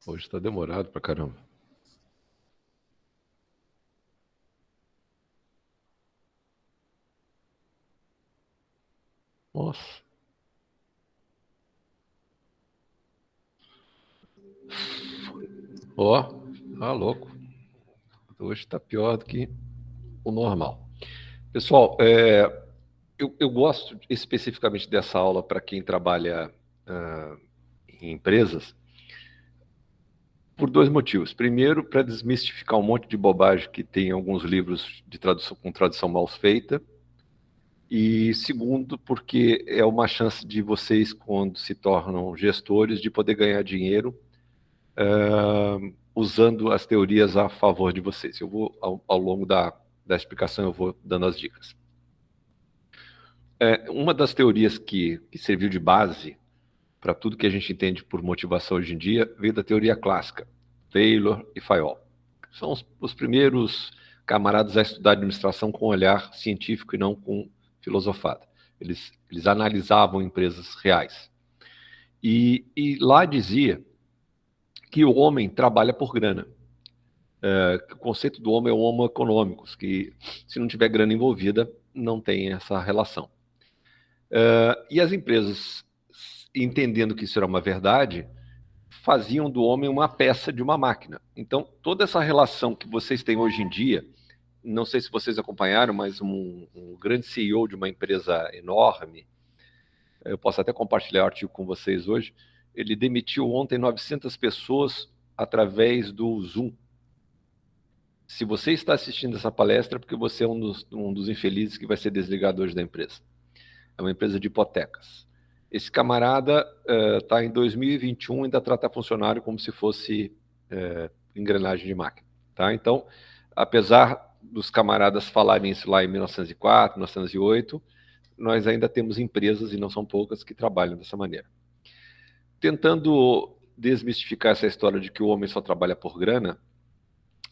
Hoje está demorado pra caramba. Nossa. Ó, tá louco. Hoje está pior do que o normal. Pessoal, eu gosto especificamente dessa aula para quem trabalha em empresas por dois motivos. Primeiro, para desmistificar um monte de bobagem que tem em alguns livros de tradução com tradução mal feita. E segundo, porque é uma chance de vocês, quando se tornam gestores, de poder ganhar dinheiro usando as teorias a favor de vocês. Eu vou, ao longo da explicação, eu vou dando as dicas. Uma das teorias que serviu de base para tudo que a gente entende por motivação hoje em dia veio da teoria clássica, Taylor e Fayol. São os primeiros camaradas a estudar administração com um olhar científico e não com filosofado. Eles analisavam empresas reais. E lá dizia que o homem trabalha por grana. O conceito do homem é o homo econômicos, que se não tiver grana envolvida, não tem essa relação. E as empresas, entendendo que isso era uma verdade, faziam do homem uma peça de uma máquina. Então, toda essa relação que vocês têm hoje em dia, não sei se vocês acompanharam, mas um grande CEO de uma empresa enorme, eu posso até compartilhar o artigo com vocês hoje, ele demitiu ontem 900 pessoas através do Zoom. Se você está assistindo essa palestra, é porque você é um dos infelizes que vai ser desligado hoje da empresa. É uma empresa de hipotecas. Esse camarada está em 2021 ainda trata funcionário como se fosse engrenagem de máquina. Tá? Então, apesar dos camaradas falarem isso lá em 1904, 1908, nós ainda temos empresas, e não são poucas, que trabalham dessa maneira. Tentando desmistificar essa história de que o homem só trabalha por grana,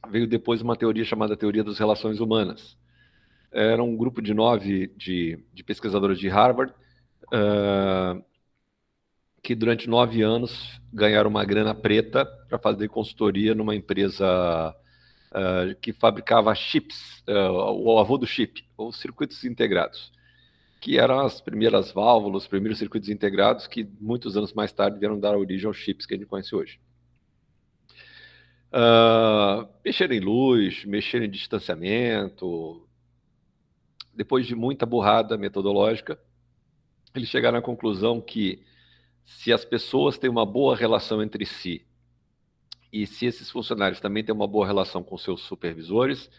veio depois uma teoria chamada teoria das relações humanas. Era um grupo de 9 de pesquisadores de Harvard que durante 9 anos ganharam uma grana preta para fazer consultoria numa empresa que fabricava chips, o avô do chip, ou circuitos integrados, que eram as primeiras válvulas, os primeiros circuitos integrados que muitos anos mais tarde vieram dar origem aos chips que a gente conhece hoje. Mexer em luz, mexer em distanciamento. Depois de muita burrada metodológica, eles chegaram à conclusão que se as pessoas têm uma boa relação entre si e se esses funcionários também têm uma boa relação com seus supervisores,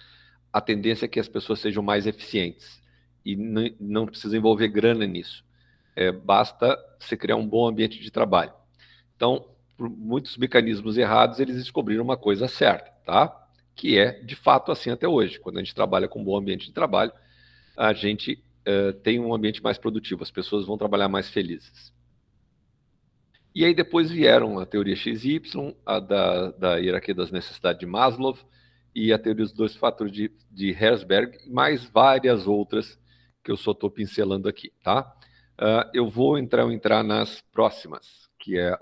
a tendência é que as pessoas sejam mais eficientes. E não precisa envolver grana nisso. Basta você criar um bom ambiente de trabalho. Então, por muitos mecanismos errados, eles descobriram uma coisa certa, tá? Que é, de fato, assim até hoje. Quando a gente trabalha com um bom ambiente de trabalho, a gente tem um ambiente mais produtivo, as pessoas vão trabalhar mais felizes. E aí depois vieram a teoria XY, a da hierarquia das necessidades de Maslow, e a teoria dos dois fatores de Herzberg, e mais várias outras que eu só estou pincelando aqui, tá? Eu vou entrar nas próximas, que é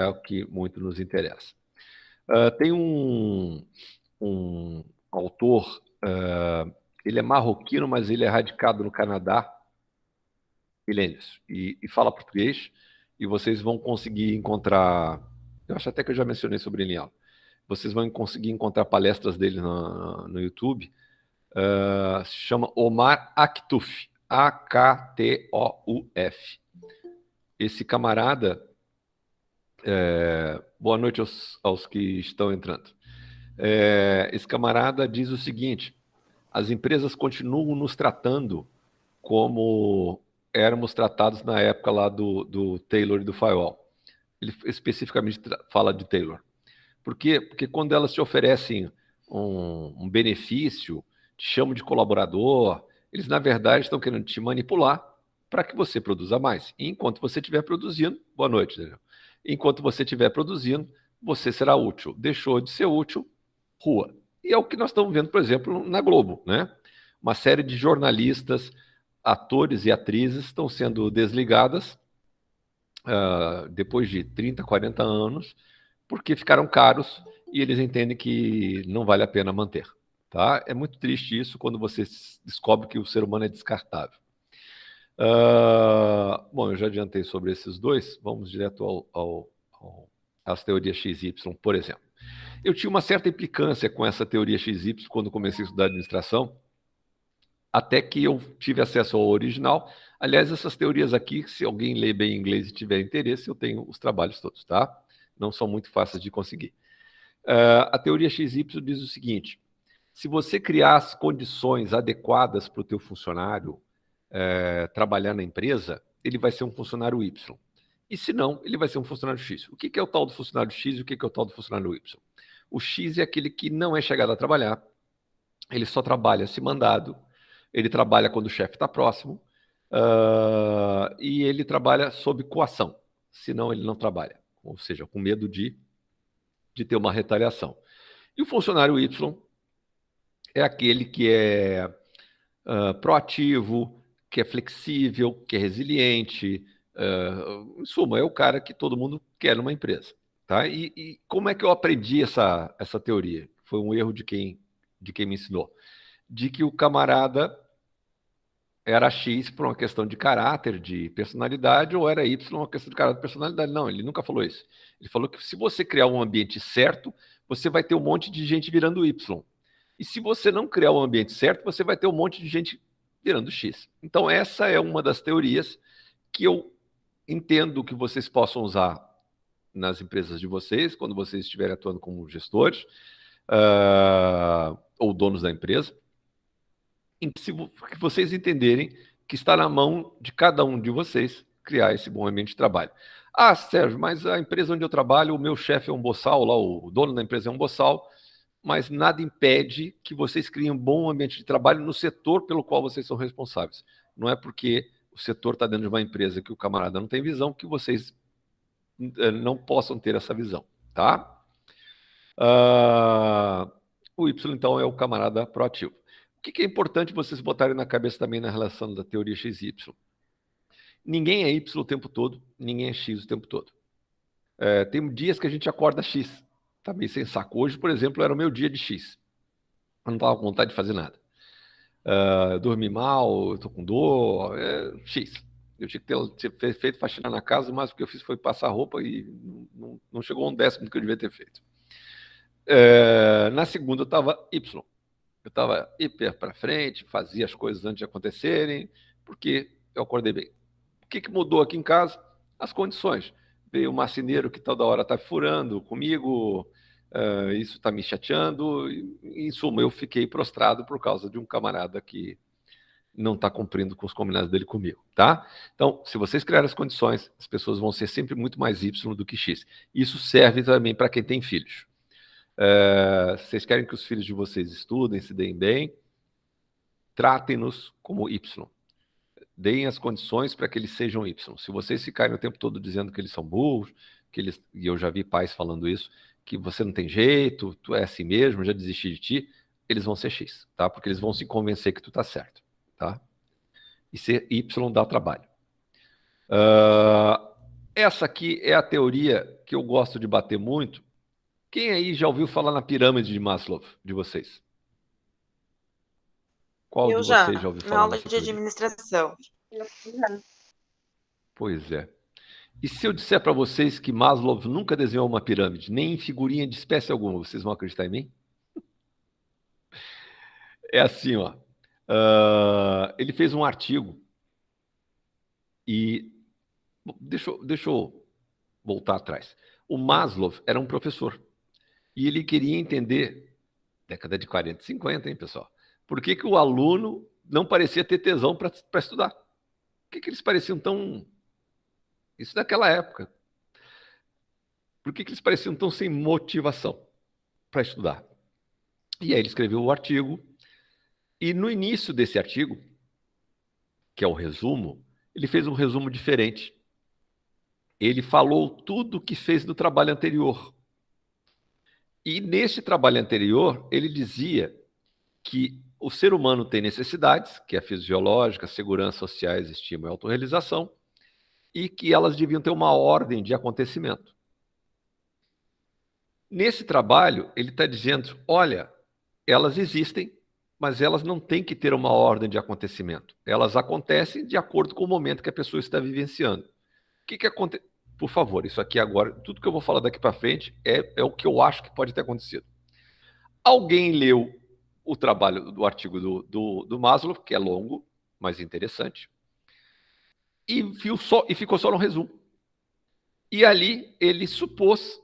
o que muito nos interessa. Tem um autor, ele é marroquino, mas ele é radicado no Canadá, milênios, e fala português, e vocês vão conseguir encontrar, eu acho até que eu já mencionei sobre ele em aula, vocês vão conseguir encontrar palestras dele no YouTube, se chama Omar Aktuf, Aktouf. Esse camarada, boa noite aos que estão entrando. Esse camarada diz o seguinte: as empresas continuam nos tratando como éramos tratados na época lá do Taylor e do Fayol. Ele especificamente fala de Taylor. Por quê? Porque quando elas te oferecem um benefício, te chamam de colaborador, eles na verdade estão querendo te manipular para que você produza mais. E enquanto você estiver produzindo, boa noite, Daniel. Enquanto você estiver produzindo, você será útil. Deixou de ser útil, rua. E é o que nós estamos vendo, por exemplo, na Globo, né? Uma série de jornalistas, atores e atrizes estão sendo desligadas depois de 30, 40 anos, porque ficaram caros e eles entendem que não vale a pena manter. Tá? É muito triste isso quando você descobre que o ser humano é descartável. Bom, eu já adiantei sobre esses dois, vamos direto às teorias XY, por exemplo. Eu tinha uma certa implicância com essa teoria XY quando comecei a estudar administração, até que eu tive acesso ao original. Aliás, essas teorias aqui, se alguém ler bem inglês e tiver interesse, eu tenho os trabalhos todos, tá? Não são muito fáceis de conseguir. A teoria XY diz o seguinte: se você criar as condições adequadas para o teu funcionário trabalhar na empresa, ele vai ser um funcionário Y. E se não, ele vai ser um funcionário X. O que é o tal do funcionário X e o que é o tal do funcionário Y? O X é aquele que não é chegado a trabalhar, ele só trabalha se mandado, ele trabalha quando o chefe está próximo, e ele trabalha sob coação, senão ele não trabalha, ou seja, com medo de ter uma retaliação. E o funcionário Y é aquele que é proativo, que é flexível, que é resiliente, em suma, é o cara que todo mundo quer numa empresa. Tá? E como é que eu aprendi essa teoria? Foi um erro de quem me ensinou. De que o camarada era X por uma questão de caráter, de personalidade, ou era Y por uma questão de caráter, de personalidade. Não, ele nunca falou isso. Ele falou que se você criar um ambiente certo, você vai ter um monte de gente virando Y. E se você não criar um ambiente certo, você vai ter um monte de gente virando X. Então, essa é uma das teorias que eu entendo que vocês possam usar nas empresas de vocês, quando vocês estiverem atuando como gestores ou donos da empresa, se vocês entenderem que está na mão de cada um de vocês criar esse bom ambiente de trabalho. Ah, Sérgio, mas a empresa onde eu trabalho, o meu chefe é um boçal, lá o dono da empresa é um boçal, mas nada impede que vocês criem um bom ambiente de trabalho no setor pelo qual vocês são responsáveis. Não é porque o setor está dentro de uma empresa que o camarada não tem visão que vocês não possam ter essa visão, tá? O Y, então, é o camarada proativo. O que é importante vocês botarem na cabeça também na relação da teoria XY? Ninguém é Y o tempo todo, ninguém é X o tempo todo. Tem dias que a gente acorda X, tá meio sem saco. Hoje, por exemplo, era o meu dia de X. Eu não estava com vontade de fazer nada. Dormi mal, estou com dor, X. Eu tinha que ter feito faxina na casa, mas o que eu fiz foi passar roupa e não chegou a um décimo do que eu devia ter feito. Na segunda eu estava Y. Eu estava hiper para frente, fazia as coisas antes de acontecerem, porque eu acordei bem. O que mudou aqui em casa? As condições. Veio o marceneiro que toda hora está furando comigo, isso está me chateando. Em suma, eu fiquei prostrado por causa de um camarada que não está cumprindo com os combinados dele comigo, tá? Então, se vocês criarem as condições, as pessoas vão ser sempre muito mais Y do que X. Isso serve também para quem tem filhos. Vocês querem que os filhos de vocês estudem, se deem bem, tratem-nos como Y. Deem as condições para que eles sejam Y. Se vocês ficarem o tempo todo dizendo que eles são burros, e eu já vi pais falando isso, que você não tem jeito, tu é assim mesmo, já desisti de ti, eles vão ser X, tá? Porque eles vão se convencer que tu tá certo, tá? E ser Y dá trabalho. Essa aqui é a teoria que eu gosto de bater muito. Quem aí já ouviu falar na pirâmide de Maslow, de vocês? Qual de vocês já ouviu na falar aula nessa de teoria? administração. Pois é. E se eu disser para vocês que Maslow nunca desenhou uma pirâmide, nem em figurinha de espécie alguma, vocês vão acreditar em mim? É assim, ó. Ele fez um artigo e... Deixa eu voltar atrás. O Maslow era um professor e ele queria entender, década de 40 e 50, hein, pessoal? Por que o aluno não parecia ter tesão para estudar? Por que eles pareciam tão... Isso naquela época. Por que eles pareciam tão sem motivação para estudar? E aí ele escreveu o artigo, e no início desse artigo, que é o resumo, ele fez um resumo diferente. Ele falou tudo o que fez no trabalho anterior. E nesse trabalho anterior, ele dizia que o ser humano tem necessidades, que é fisiológica, segurança, sociais, estima e autorrealização, e que elas deviam ter uma ordem de acontecimento. Nesse trabalho, ele está dizendo, olha, elas existem, mas elas não têm que ter uma ordem de acontecimento. Elas acontecem de acordo com o momento que a pessoa está vivenciando. O que acontece? Por favor, isso aqui agora, tudo que eu vou falar daqui para frente é o que eu acho que pode ter acontecido. Alguém leu o trabalho do artigo do Maslow, que é longo, mas interessante, e ficou só no resumo. E ali ele supôs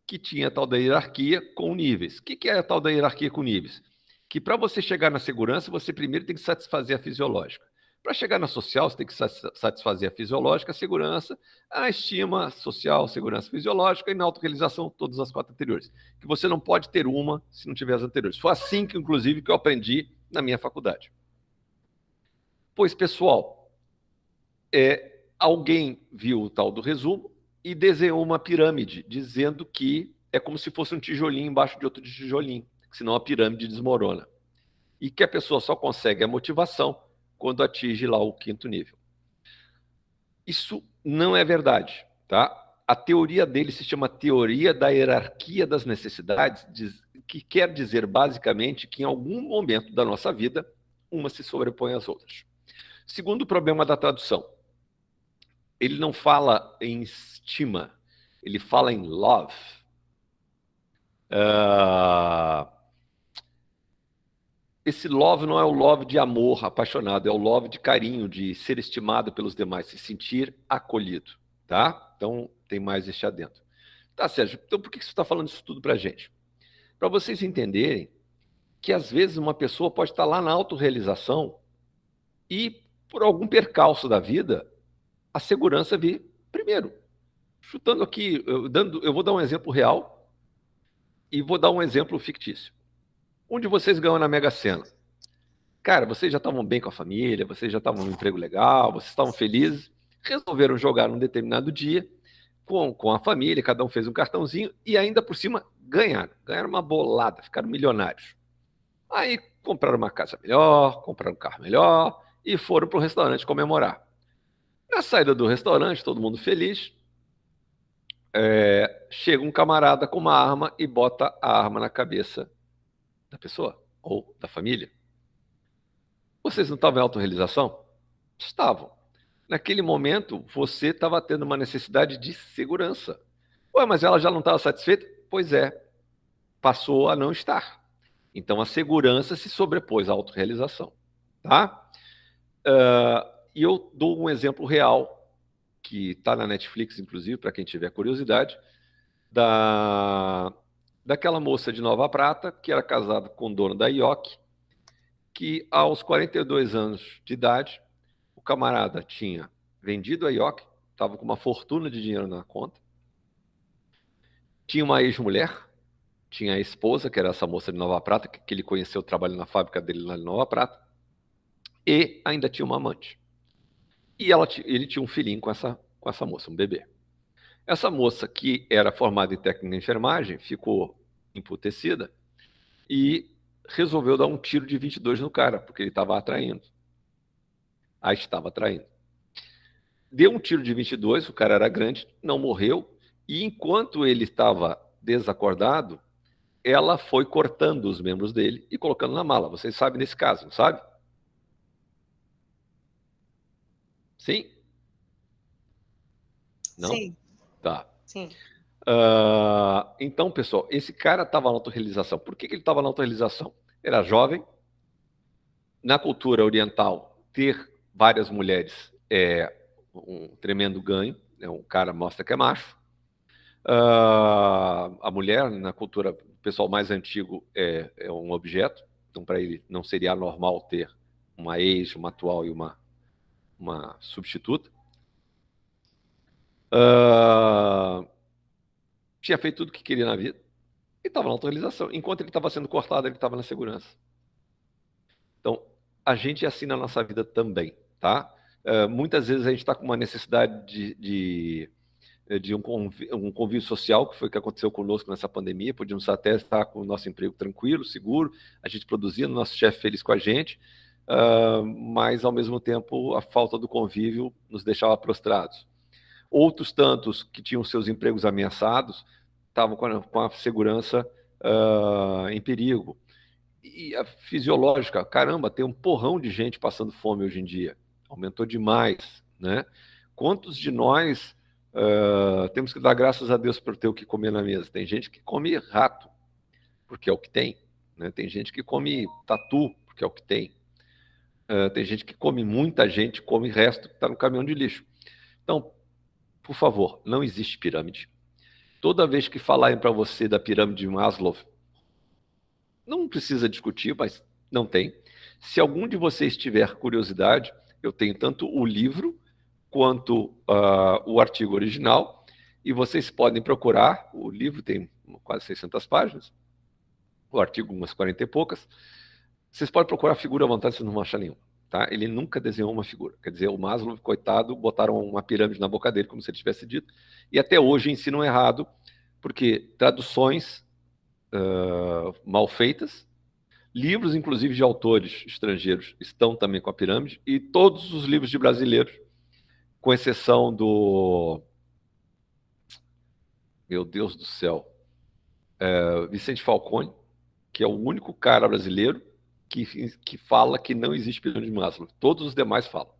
que tinha a tal da hierarquia com níveis. O que é a tal da hierarquia com níveis? Que para você chegar na segurança, você primeiro tem que satisfazer a fisiológica. Para chegar na social, você tem que satisfazer a fisiológica, a segurança, a estima social, segurança fisiológica e na autorrealização, todas as 4 anteriores. Que você não pode ter uma se não tiver as anteriores. Foi assim que, inclusive, que eu aprendi na minha faculdade. Pois, pessoal, alguém viu o tal do resumo e desenhou uma pirâmide, dizendo que é como se fosse um tijolinho embaixo de outro tijolinho, senão a pirâmide desmorona. E que a pessoa só consegue a motivação quando atinge lá o 5º nível. Isso não é verdade, tá? A teoria dele se chama teoria da hierarquia das necessidades, que quer dizer basicamente que em algum momento da nossa vida, uma se sobrepõe às outras. Segundo problema da tradução, ele não fala em estima, ele fala em love. Esse love não é o love de amor apaixonado, é o love de carinho, de ser estimado pelos demais, se sentir acolhido, tá? Então, tem mais este adendo. Tá, Sérgio, então por que você está falando isso tudo para a gente? Para vocês entenderem que, às vezes, uma pessoa pode estar lá na autorrealização e, por algum percalço da vida, a segurança vir primeiro. Chutando aqui, eu vou dar um exemplo real e vou dar um exemplo fictício. Um de vocês ganhou na Mega Sena. Cara, vocês já estavam bem com a família, vocês já estavam num emprego legal, vocês estavam felizes, resolveram jogar num determinado dia com a família, cada um fez um cartãozinho e ainda por cima ganharam uma bolada, ficaram milionários. Aí compraram uma casa melhor, compraram um carro melhor e foram para o restaurante comemorar. Na saída do restaurante, todo mundo feliz, chega um camarada com uma arma e bota a arma na cabeça da pessoa ou da família. Vocês não estavam em autorrealização? Estavam. Naquele momento, você estava tendo uma necessidade de segurança. Ué, mas ela já não estava satisfeita? Pois é, passou a não estar. Então, a segurança se sobrepôs à autorrealização. Tá? E eu dou um exemplo real, que está na Netflix, inclusive, para quem tiver curiosidade, daquela moça de Nova Prata, que era casada com o dono da IOC, que aos 42 anos de idade, o camarada tinha vendido a IOC, estava com uma fortuna de dinheiro na conta, tinha uma ex-mulher, tinha a esposa, que era essa moça de Nova Prata, que ele conheceu trabalhando na fábrica dele lá em Nova Prata, e ainda tinha uma amante. E ele tinha um filhinho com essa moça, um bebê. Essa moça, que era formada em técnica de enfermagem, ficou emputecida e resolveu dar um tiro de 22 no cara, porque ele estava atraindo. A estava atraindo. Deu um tiro de 22, o cara era grande, não morreu, e enquanto ele estava desacordado, ela foi cortando os membros dele e colocando na mala. Vocês sabem desse caso, não sabe? Sim? Não? Sim. Tá. Sim. Então, pessoal, esse cara estava na autorrealização. Por que ele estava na autorrealização? Era jovem. Na cultura oriental, ter várias mulheres é um tremendo ganho. O cara mostra que é macho. A mulher, na cultura do pessoal mais antigo, é um objeto. Então, para ele, não seria normal ter uma ex, uma atual e uma substituta. Tinha feito tudo o que queria na vida e estava na autorrealização. Enquanto ele estava sendo cortado, ele estava na segurança. Então, a gente é assim na nossa vida também, tá? Muitas vezes a gente está com uma necessidade de um convívio social, que foi o que aconteceu conosco nessa pandemia. Podíamos até estar com o nosso emprego tranquilo, seguro, a gente produzindo, nosso chefe feliz com a gente, mas, ao mesmo tempo, a falta do convívio nos deixava prostrados. Outros tantos que tinham seus empregos ameaçados estavam com a segurança em perigo. E a fisiológica, caramba, tem um porrão de gente passando fome hoje em dia. Aumentou demais, né? Quantos de nós temos que dar graças a Deus por ter o que comer na mesa? Tem gente que come rato, porque é o que tem, né? Tem gente que come tatu, porque é o que tem. Tem gente que come, muita gente come resto que está no caminhão de lixo. Então, por favor, não existe pirâmide. Toda vez que falarem para você da pirâmide de Maslow, não precisa discutir, mas não tem. Se algum de vocês tiver curiosidade, eu tenho tanto o livro quanto o artigo original, e vocês podem procurar. O livro tem quase 600 páginas, o artigo umas 40 e poucas. Vocês podem procurar figura à vontade, vocês não vão achar nenhuma. Tá? Ele nunca desenhou uma figura. Quer dizer, o Maslow, coitado, botaram uma pirâmide na boca dele, como se ele tivesse dito, e até hoje ensinam errado, porque traduções mal feitas, livros, inclusive, de autores estrangeiros estão também com a pirâmide, e todos os livros de brasileiros, com exceção do... Meu Deus do céu. Vicente Falcone, que é o único cara brasileiro que fala que não existe pirâmide de Maslow. Todos os demais falam.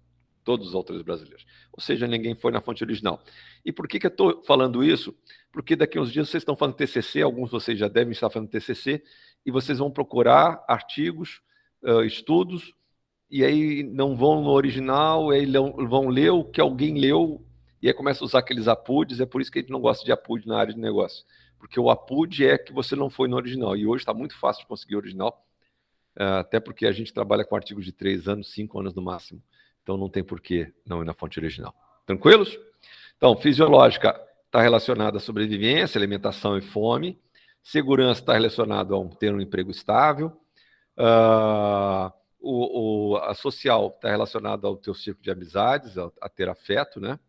Todos os autores brasileiros. Ou seja, ninguém foi na fonte original. E por que eu estou falando isso? Porque daqui a uns dias vocês estão fazendo TCC, alguns de vocês já devem estar fazendo TCC, e vocês vão procurar artigos, estudos, e aí não vão no original, aí vão ler o que alguém leu, e aí começa a usar aqueles APUDs. É por isso que a gente não gosta de APUD na área de negócio. Porque o APUD é que você não foi no original. E hoje está muito fácil de conseguir original, até porque a gente trabalha com artigos de 3 anos, 5 anos no máximo. Então não tem por que não ir na fonte original. Tranquilos? Então, fisiológica está relacionada à sobrevivência, alimentação e fome. Segurança está relacionada a ter um emprego estável. A social está relacionada ao teu círculo de amizades, a ter afeto, né?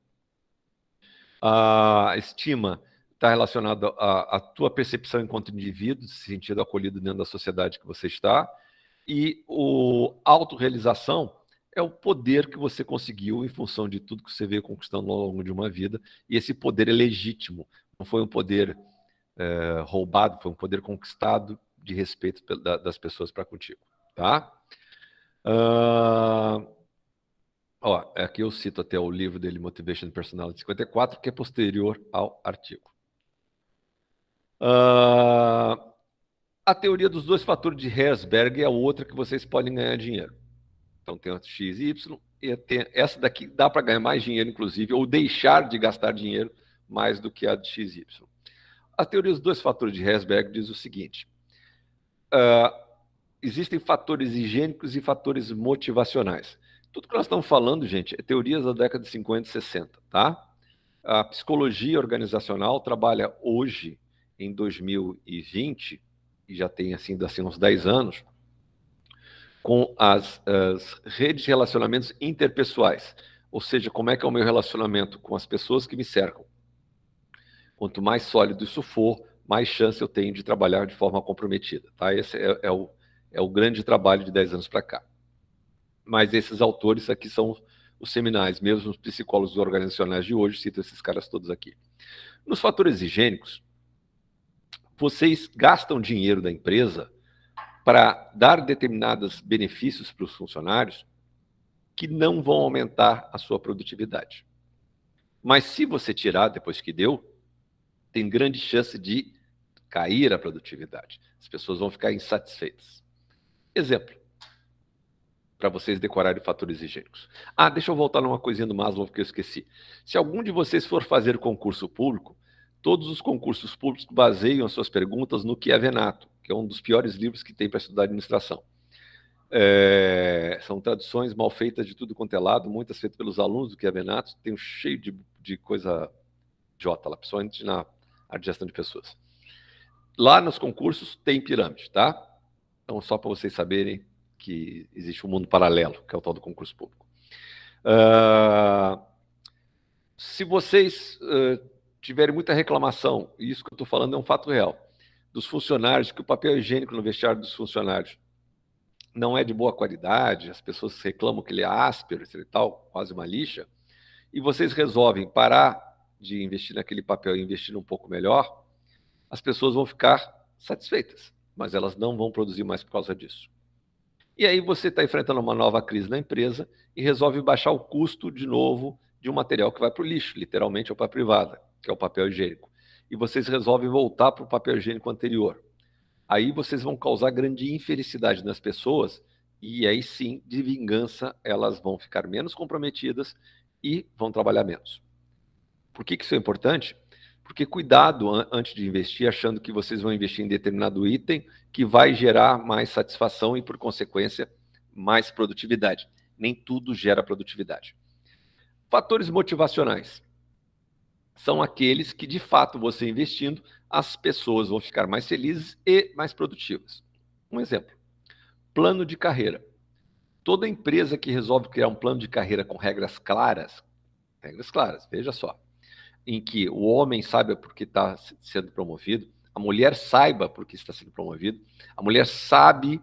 A estima está relacionada à tua percepção enquanto indivíduo, se sentindo acolhido dentro da sociedade que você está. E a autorrealização é o poder que você conseguiu em função de tudo que você veio conquistando ao longo de uma vida. E esse poder é legítimo. Não foi um poder roubado, foi um poder conquistado de respeito das pessoas para contigo. Tá? Aqui eu cito até o livro dele, Motivation and Personality 54, que é posterior ao artigo. A teoria dos 2 fatores de Herzberg é a outra que vocês podem ganhar dinheiro. Então tem a X e Y, e essa daqui dá para ganhar mais dinheiro, inclusive, ou deixar de gastar dinheiro mais do que a de X e Y. A teoria dos 2 fatores de Herzberg diz o seguinte: existem fatores higiênicos e fatores motivacionais. Tudo que nós estamos falando, gente, é teorias da década de 50 e 60, tá? A psicologia organizacional trabalha hoje, em 2020, e já tem assim uns 10 anos, com as redes de relacionamentos interpessoais. Ou seja, como é que é o meu relacionamento com as pessoas que me cercam. Quanto mais sólido isso for, mais chance eu tenho de trabalhar de forma comprometida. Tá? Esse é o grande trabalho de 10 anos para cá. Mas esses autores aqui são os seminais, mesmo os psicólogos organizacionais de hoje citam esses caras todos aqui. Nos fatores higiênicos, vocês gastam dinheiro da empresa para dar determinados benefícios para os funcionários que não vão aumentar a sua produtividade. Mas se você tirar depois que deu, tem grande chance de cair a produtividade. As pessoas vão ficar insatisfeitas. Exemplo, para vocês decorarem fatores higiênicos. Deixa eu voltar numa coisinha do Maslow que eu esqueci. Se algum de vocês for fazer concurso público, todos os concursos públicos baseiam as suas perguntas no Chiavenato, que é um dos piores livros que tem para estudar administração. São traduções mal feitas de tudo quanto é lado, muitas feitas pelos alunos do Chiavenato, tem um cheio de coisa idiota lá, principalmente na área de gestão de pessoas. Lá nos concursos tem pirâmide, tá? Então, só para vocês saberem que existe um mundo paralelo, que é o tal do concurso público. Se vocês tiverem muita reclamação, e isso que eu estou falando é um fato real, dos funcionários, que o papel higiênico no vestiário dos funcionários não é de boa qualidade, as pessoas reclamam que ele é áspero e tal, quase uma lixa, e vocês resolvem parar de investir naquele papel e investir um pouco melhor, as pessoas vão ficar satisfeitas, mas elas não vão produzir mais por causa disso. E aí você está enfrentando uma nova crise na empresa e resolve baixar o custo de novo de um material que vai para o lixo, literalmente, ou para a privada, que é o papel higiênico. E vocês resolvem voltar para o papel higiênico anterior. Aí vocês vão causar grande infelicidade nas pessoas e aí sim, de vingança, elas vão ficar menos comprometidas e vão trabalhar menos. Por que isso é importante? Porque cuidado antes de investir, achando que vocês vão investir em determinado item que vai gerar mais satisfação e, por consequência, mais produtividade. Nem tudo gera produtividade. Fatores motivacionais são aqueles que, de fato, você investindo, as pessoas vão ficar mais felizes e mais produtivas. Um exemplo, plano de carreira. Toda empresa que resolve criar um plano de carreira com regras claras, veja só, em que o homem saiba por que está sendo promovido, a mulher saiba por que está sendo promovido, a mulher sabe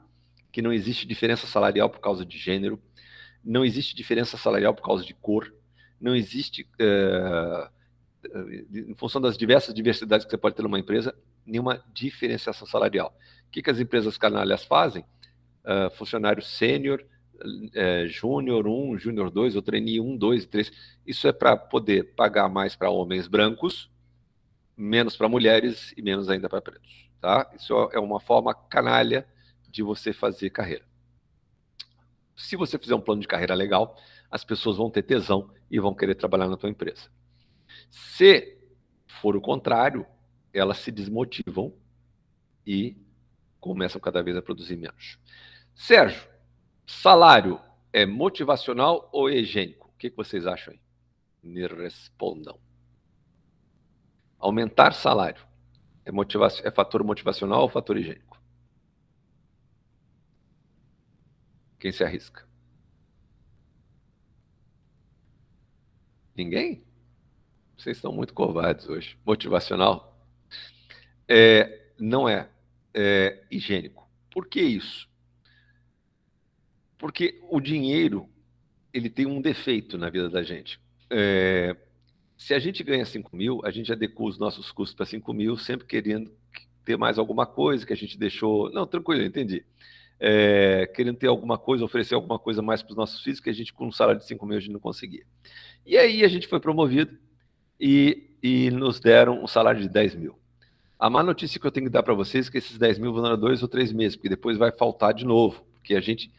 que não existe diferença salarial por causa de gênero, não existe diferença salarial por causa de cor, não existe, em função das diversas diversidades que você pode ter numa empresa, nenhuma diferenciação salarial. O que as empresas canalhas fazem? Funcionário sênior, júnior 1, júnior 2, ou trainee 1, 2 e 3. Isso é para poder pagar mais para homens brancos, menos para mulheres e menos ainda para pretos. Tá? Isso é uma forma canalha de você fazer carreira. Se você fizer um plano de carreira legal, as pessoas vão ter tesão e vão querer trabalhar na tua empresa. Se for o contrário, elas se desmotivam e começam cada vez a produzir menos. Sérgio, salário é motivacional ou higiênico? O que vocês acham aí? Me respondam. Aumentar salário é fator motivacional ou fator higiênico? Quem se arrisca? Ninguém? Vocês estão muito covardes hoje. Motivacional? Não é higiênico. Por que isso? Porque o dinheiro ele tem um defeito na vida da gente. Se a gente ganha 5 mil, a gente adequa os nossos custos para 5 mil, sempre querendo ter mais alguma coisa que a gente deixou. Não, tranquilo, eu entendi. Querendo ter alguma coisa, oferecer alguma coisa mais para os nossos filhos, que a gente, com um salário de 5 mil, a gente não conseguia. E aí a gente foi promovido e nos deram um salário de 10 mil. A má notícia que eu tenho que dar para vocês é que esses 10 mil vão durar 2 ou 3 meses, porque depois vai faltar de novo, porque a gente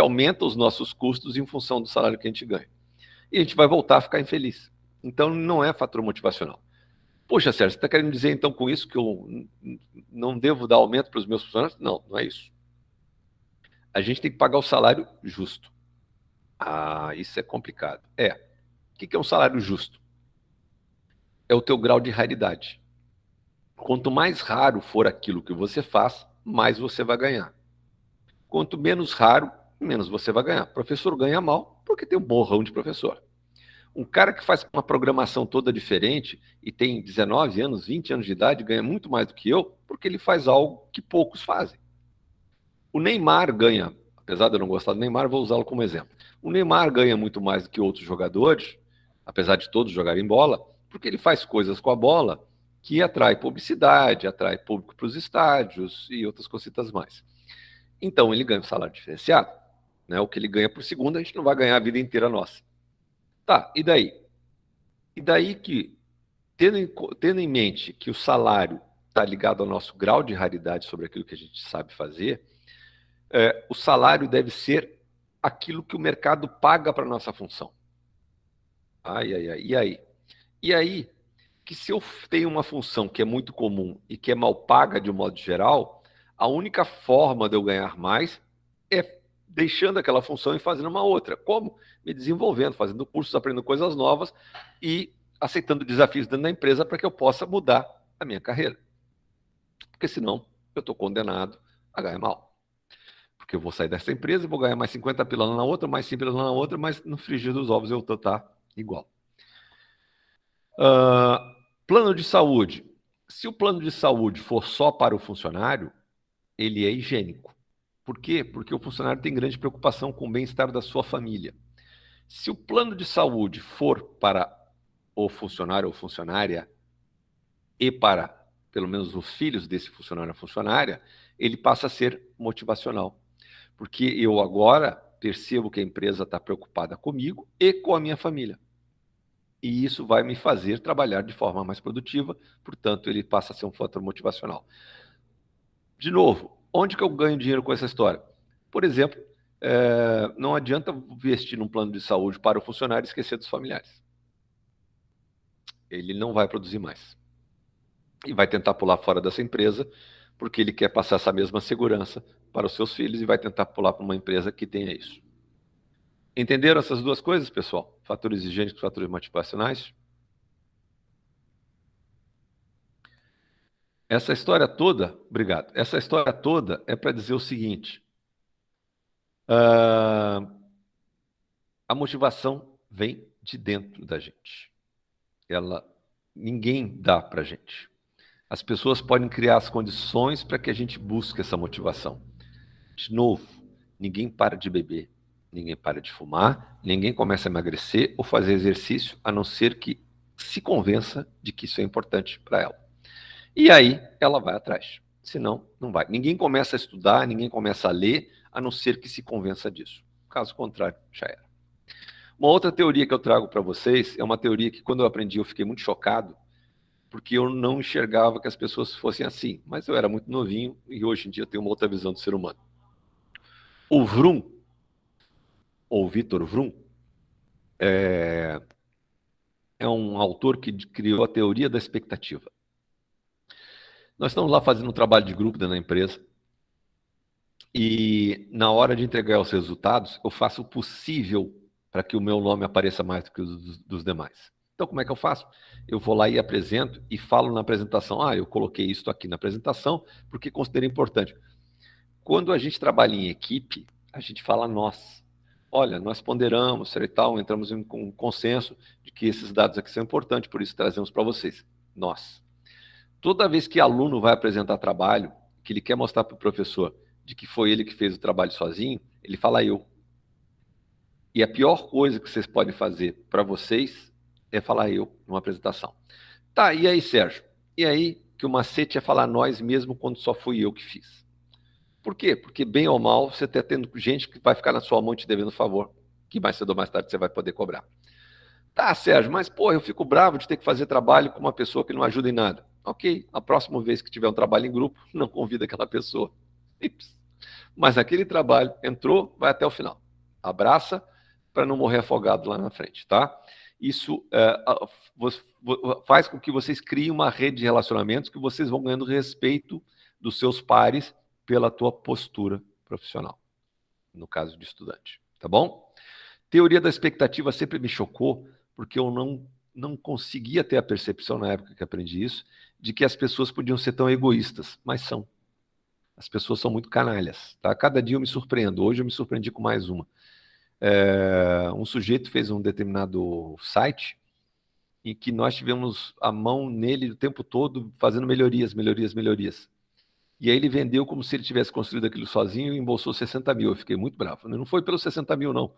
aumenta os nossos custos em função do salário que a gente ganha. E a gente vai voltar a ficar infeliz. Então, não é fator motivacional. Poxa, Sérgio, você está querendo dizer então com isso que eu não devo dar aumento para os meus funcionários? Não, não é isso. A gente tem que pagar o salário justo. Isso é complicado. O que é um salário justo? É o teu grau de raridade. Quanto mais raro for aquilo que você faz, mais você vai ganhar. Quanto menos raro, menos você vai ganhar. O professor ganha mal porque tem um borrão de professor. Um cara que faz uma programação toda diferente e tem 19 anos, 20 anos de idade, ganha muito mais do que eu, porque ele faz algo que poucos fazem. O Neymar ganha, apesar de eu não gostar do Neymar, vou usá-lo como exemplo. O Neymar ganha muito mais do que outros jogadores, apesar de todos jogarem bola, porque ele faz coisas com a bola que atrai publicidade, atrai público para os estádios e outras cositas mais. Então ele ganha um salário diferenciado. Né? O que ele ganha por segundo, a gente não vai ganhar a vida inteira nossa. Tá, e daí? E daí que, tendo em mente que o salário está ligado ao nosso grau de raridade sobre aquilo que a gente sabe fazer, o salário deve ser aquilo que o mercado paga para a nossa função. E aí? E aí, que se eu tenho uma função que é muito comum e que é mal paga de um modo geral, a única forma de eu ganhar mais é deixando aquela função e fazendo uma outra. Como? Me desenvolvendo, fazendo cursos, aprendendo coisas novas e aceitando desafios dentro da empresa para que eu possa mudar a minha carreira. Porque senão eu estou condenado a ganhar mal. Porque eu vou sair dessa empresa e vou ganhar mais 50 pila na outra, mais 100 pila na outra, mas no frigir dos ovos eu vou estar igual. Plano de saúde. Se o plano de saúde for só para o funcionário, ele é higiênico. Por quê? Porque o funcionário tem grande preocupação com o bem-estar da sua família. Se o plano de saúde for para o funcionário ou funcionária e para pelo menos os filhos desse funcionário ou funcionária, ele passa a ser motivacional. Porque eu agora percebo que a empresa está preocupada comigo e com a minha família. E isso vai me fazer trabalhar de forma mais produtiva, portanto, ele passa a ser um fator motivacional. De novo, onde que eu ganho dinheiro com essa história? Por exemplo, não adianta investir num plano de saúde para o funcionário e esquecer dos familiares. Ele não vai produzir mais. E vai tentar pular fora dessa empresa, porque ele quer passar essa mesma segurança para os seus filhos e vai tentar pular para uma empresa que tenha isso. Entenderam essas duas coisas, pessoal? Fatores higiênicos, fatores motivacionais? Essa história toda, obrigado, essa história toda é para dizer o seguinte, a motivação vem de dentro da gente. Ninguém dá para a gente. As pessoas podem criar as condições para que a gente busque essa motivação. De novo, ninguém para de beber, ninguém para de fumar, ninguém começa a emagrecer ou fazer exercício, a não ser que se convença de que isso é importante para ela. E aí ela vai atrás, senão não vai. Ninguém começa a estudar, ninguém começa a ler, a não ser que se convença disso. Caso contrário, já era. Uma outra teoria que eu trago para vocês é uma teoria que quando eu aprendi eu fiquei muito chocado, porque eu não enxergava que as pessoas fossem assim, mas eu era muito novinho e hoje em dia eu tenho uma outra visão do ser humano. O Vroom, ou Victor Vroom, é um autor que criou a teoria da expectativa. Nós estamos lá fazendo um trabalho de grupo dentro da empresa e na hora de entregar os resultados, eu faço o possível para que o meu nome apareça mais do que os dos demais. Então, como é que eu faço? Eu vou lá e apresento e falo na apresentação, eu coloquei isso aqui na apresentação porque considerei importante. Quando a gente trabalha em equipe, a gente fala nós. Olha, nós ponderamos, e tal, entramos em um consenso de que esses dados aqui são importantes, por isso trazemos para vocês. Nós. Toda vez que aluno vai apresentar trabalho, que ele quer mostrar para o professor de que foi ele que fez o trabalho sozinho, ele fala eu. E a pior coisa que vocês podem fazer para vocês é falar eu numa apresentação. Tá, e aí, Sérgio? E aí que o macete é falar nós mesmo quando só fui eu que fiz. Por quê? Porque bem ou mal você está tendo gente que vai ficar na sua mão te devendo favor, que mais cedo ou mais tarde você vai poder cobrar. Tá, Sérgio, mas pô, eu fico bravo de ter que fazer trabalho com uma pessoa que não ajuda em nada. Ok, a próxima vez que tiver um trabalho em grupo, não convida aquela pessoa. Mas aquele trabalho entrou, vai até o final. Abraça para não morrer afogado lá na frente, tá? Isso faz com que vocês criem uma rede de relacionamentos que vocês vão ganhando respeito dos seus pares pela tua postura profissional, no caso de estudante, tá bom? Teoria da expectativa sempre me chocou, porque eu não conseguia ter a percepção, na época que aprendi isso, de que as pessoas podiam ser tão egoístas, mas são. As pessoas são muito canalhas, tá? Cada dia eu me surpreendo, hoje eu me surpreendi com mais uma. Um sujeito fez um determinado site em que nós tivemos a mão nele o tempo todo fazendo melhorias, melhorias, melhorias. E aí ele vendeu como se ele tivesse construído aquilo sozinho e embolsou 60 mil. Eu fiquei muito bravo. Não foi pelos 60 mil, não,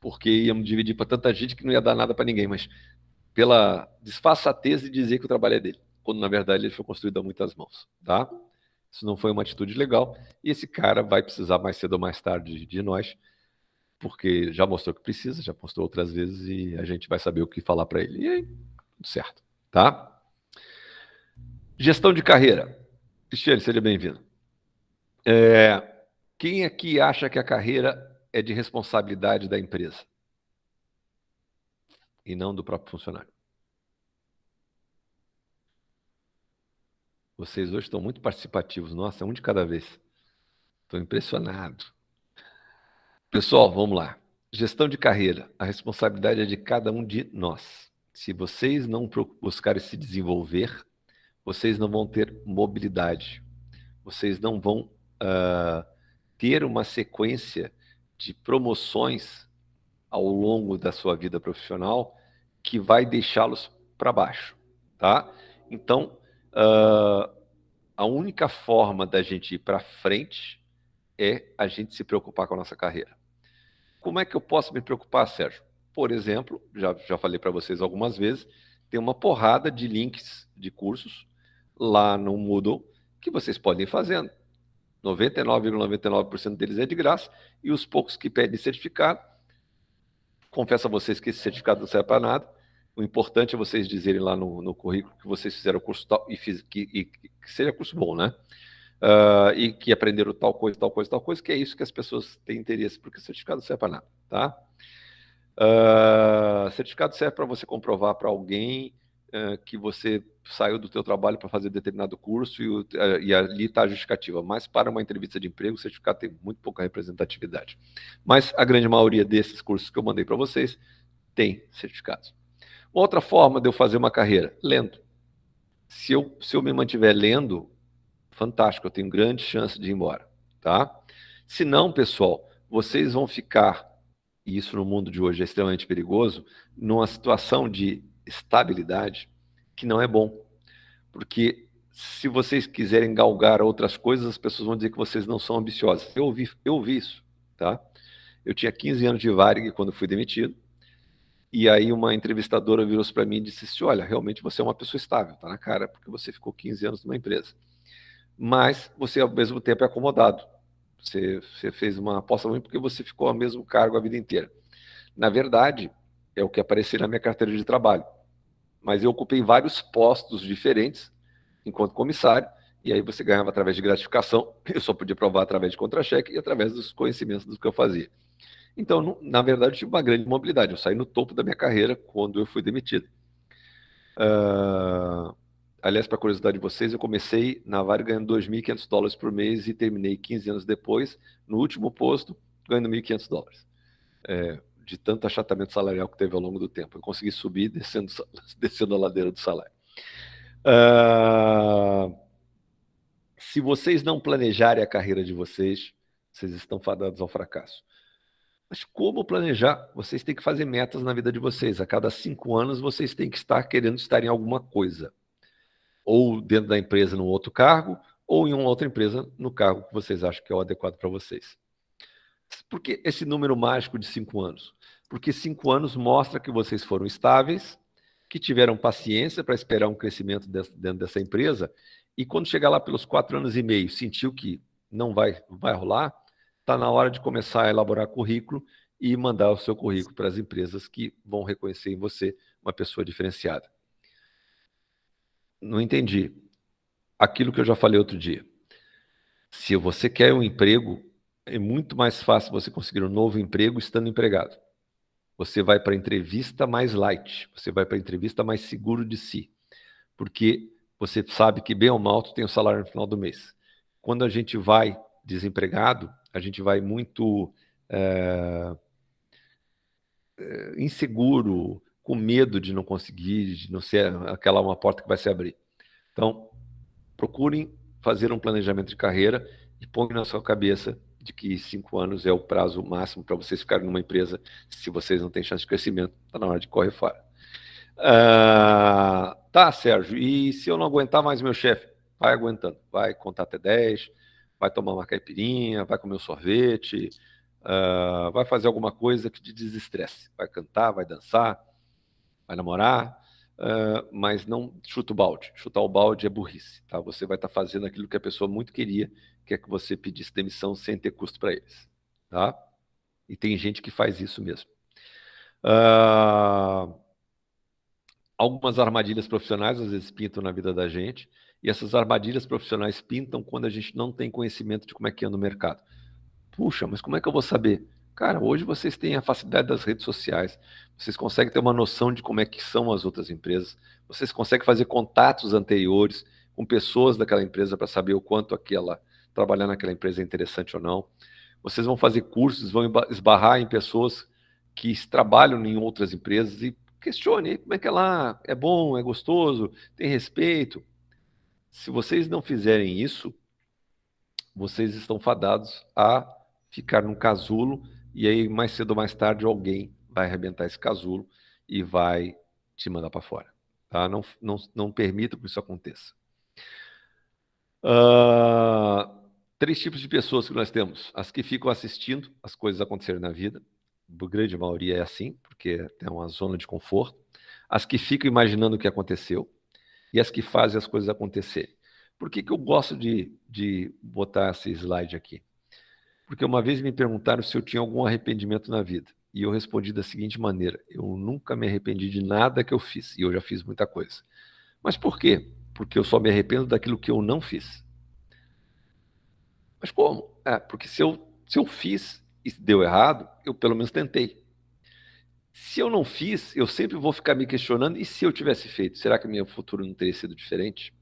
porque íamos dividir para tanta gente que não ia dar nada para ninguém, mas pela disfarçatez de dizer que o trabalho é dele, quando na verdade ele foi construído a muitas mãos, tá? Isso não foi uma atitude legal e esse cara vai precisar mais cedo ou mais tarde de nós, porque já mostrou que precisa, já mostrou outras vezes e a gente vai saber o que falar para ele. E aí, tudo certo, tá? Gestão de carreira. Cristiane, seja bem-vindo. Quem aqui acha que a carreira é de responsabilidade da empresa e não do próprio funcionário? Vocês hoje estão muito participativos. Nossa, um de cada vez. Estou impressionado. Pessoal, vamos lá. Gestão de carreira. A responsabilidade é de cada um de nós. Se vocês não buscarem se desenvolver, vocês não vão ter mobilidade. Vocês não vão ter uma sequência de promoções ao longo da sua vida profissional que vai deixá-los para baixo, tá? Então, a única forma da gente ir para frente é a gente se preocupar com a nossa carreira. Como é que eu posso me preocupar, Sérgio? Por exemplo, já falei para vocês algumas vezes, tem uma porrada de links de cursos lá no Moodle que vocês podem ir fazendo. 99,99% deles é de graça, e os poucos que pedem certificado, confesso a vocês que esse certificado não serve para nada. O importante é vocês dizerem lá no currículo que vocês fizeram o curso tal, que seja curso bom, né? E que aprenderam tal coisa, tal coisa, tal coisa, que é isso que as pessoas têm interesse, porque o certificado não serve para nada, tá? Certificado serve para você comprovar para alguém que você saiu do teu trabalho para fazer determinado curso e ali está a justificativa. Mas para uma entrevista de emprego, o certificado tem muito pouca representatividade. Mas a grande maioria desses cursos que eu mandei para vocês tem certificados. Outra forma de eu fazer uma carreira, lendo. Se eu me mantiver lendo, fantástico, eu tenho grande chance de ir embora, tá? Se não, pessoal, vocês vão ficar, e isso no mundo de hoje é extremamente perigoso, numa situação de estabilidade que não é bom. Porque se vocês quiserem galgar outras coisas, as pessoas vão dizer que vocês não são ambiciosos. Eu ouvi isso, tá? Eu tinha 15 anos de Varig quando fui demitido, e aí uma entrevistadora virou para mim e disse assim, olha, realmente você é uma pessoa estável, tá na cara, porque você ficou 15 anos numa empresa. Mas você, ao mesmo tempo, é acomodado. Você fez uma aposta ruim porque você ficou ao mesmo cargo a vida inteira. Na verdade, é o que apareceu na minha carteira de trabalho. Mas eu ocupei vários postos diferentes enquanto comissário, e aí você ganhava através de gratificação, eu só podia provar através de contra-cheque e através dos conhecimentos do que eu fazia. Então, na verdade, eu tive uma grande mobilidade. Eu saí no topo da minha carreira quando eu fui demitido. Aliás, para curiosidade de vocês, eu comecei na Vale ganhando $2.500 por mês e terminei 15 anos depois, no último posto, ganhando $1.500. De tanto achatamento salarial que teve ao longo do tempo. Eu consegui subir descendo a ladeira do salário. Se vocês não planejarem a carreira de vocês, vocês estão fadados ao fracasso. Mas como planejar? Vocês têm que fazer metas na vida de vocês. A cada 5 anos, vocês têm que estar querendo estar em alguma coisa. Ou dentro da empresa, num outro cargo, ou em uma outra empresa, no cargo que vocês acham que é o adequado para vocês. Por que esse número mágico de 5 anos? Porque 5 anos mostra que vocês foram estáveis, que tiveram paciência para esperar um crescimento dentro dessa empresa, e quando chegar lá pelos 4 anos e meio, sentiu que não vai rolar, está na hora de começar a elaborar currículo e mandar o seu currículo para as empresas que vão reconhecer em você uma pessoa diferenciada. Não entendi. Aquilo que eu já falei outro dia. Se você quer um emprego, é muito mais fácil você conseguir um novo emprego estando empregado. Você vai para a entrevista mais light, você vai para a entrevista mais seguro de si, porque você sabe que bem ou mal tu tem o salário no final do mês. Quando a gente vai desempregado, a gente vai muito inseguro, com medo de não conseguir, de não ser aquela uma porta que vai se abrir. Então, procurem fazer um planejamento de carreira e põe na sua cabeça de que 5 anos é o prazo máximo para vocês ficarem numa empresa. Se vocês não têm chance de crescimento, está na hora de correr fora. Tá, Sérgio, e se eu não aguentar mais meu chefe? Vai aguentando, vai contar até 10, vai tomar uma caipirinha, vai comer um sorvete, vai fazer alguma coisa que te desestresse. Vai cantar, vai dançar, vai namorar, mas não chuta o balde. Chutar o balde é burrice, tá? Você vai estar fazendo aquilo que a pessoa muito queria, que é que você pedisse demissão sem ter custo para eles, tá? E tem gente que faz isso mesmo. Algumas armadilhas profissionais às vezes pintam na vida da gente, e essas armadilhas profissionais pintam quando a gente não tem conhecimento de como é que anda o mercado. Puxa, mas como é que eu vou saber? Cara, hoje vocês têm a facilidade das redes sociais, vocês conseguem ter uma noção de como é que são as outras empresas, vocês conseguem fazer contatos anteriores com pessoas daquela empresa para saber o quanto trabalhar naquela empresa é interessante ou não. Vocês vão fazer cursos, vão esbarrar em pessoas que trabalham em outras empresas e questione como é que é lá, é bom, é gostoso, tem respeito. Se vocês não fizerem isso, vocês estão fadados a ficar num casulo, e aí mais cedo ou mais tarde alguém vai arrebentar esse casulo e vai te mandar para fora. Tá? Não permita que isso aconteça. 3 tipos de pessoas que nós temos. As que ficam assistindo as coisas acontecerem na vida. A grande maioria é assim, porque tem uma zona de conforto. As que ficam imaginando o que aconteceu. e as que fazem as coisas acontecerem. Por que eu gosto de botar esse slide aqui? Porque uma vez me perguntaram se eu tinha algum arrependimento na vida. E eu respondi da seguinte maneira: eu nunca me arrependi de nada que eu fiz. E eu já fiz muita coisa. Mas por quê? Porque eu só me arrependo daquilo que eu não fiz. Mas como? Porque se eu fiz e deu errado, eu pelo menos tentei. Se eu não fiz, eu sempre vou ficar me questionando: e se eu tivesse feito? Será que meu futuro não teria sido diferente?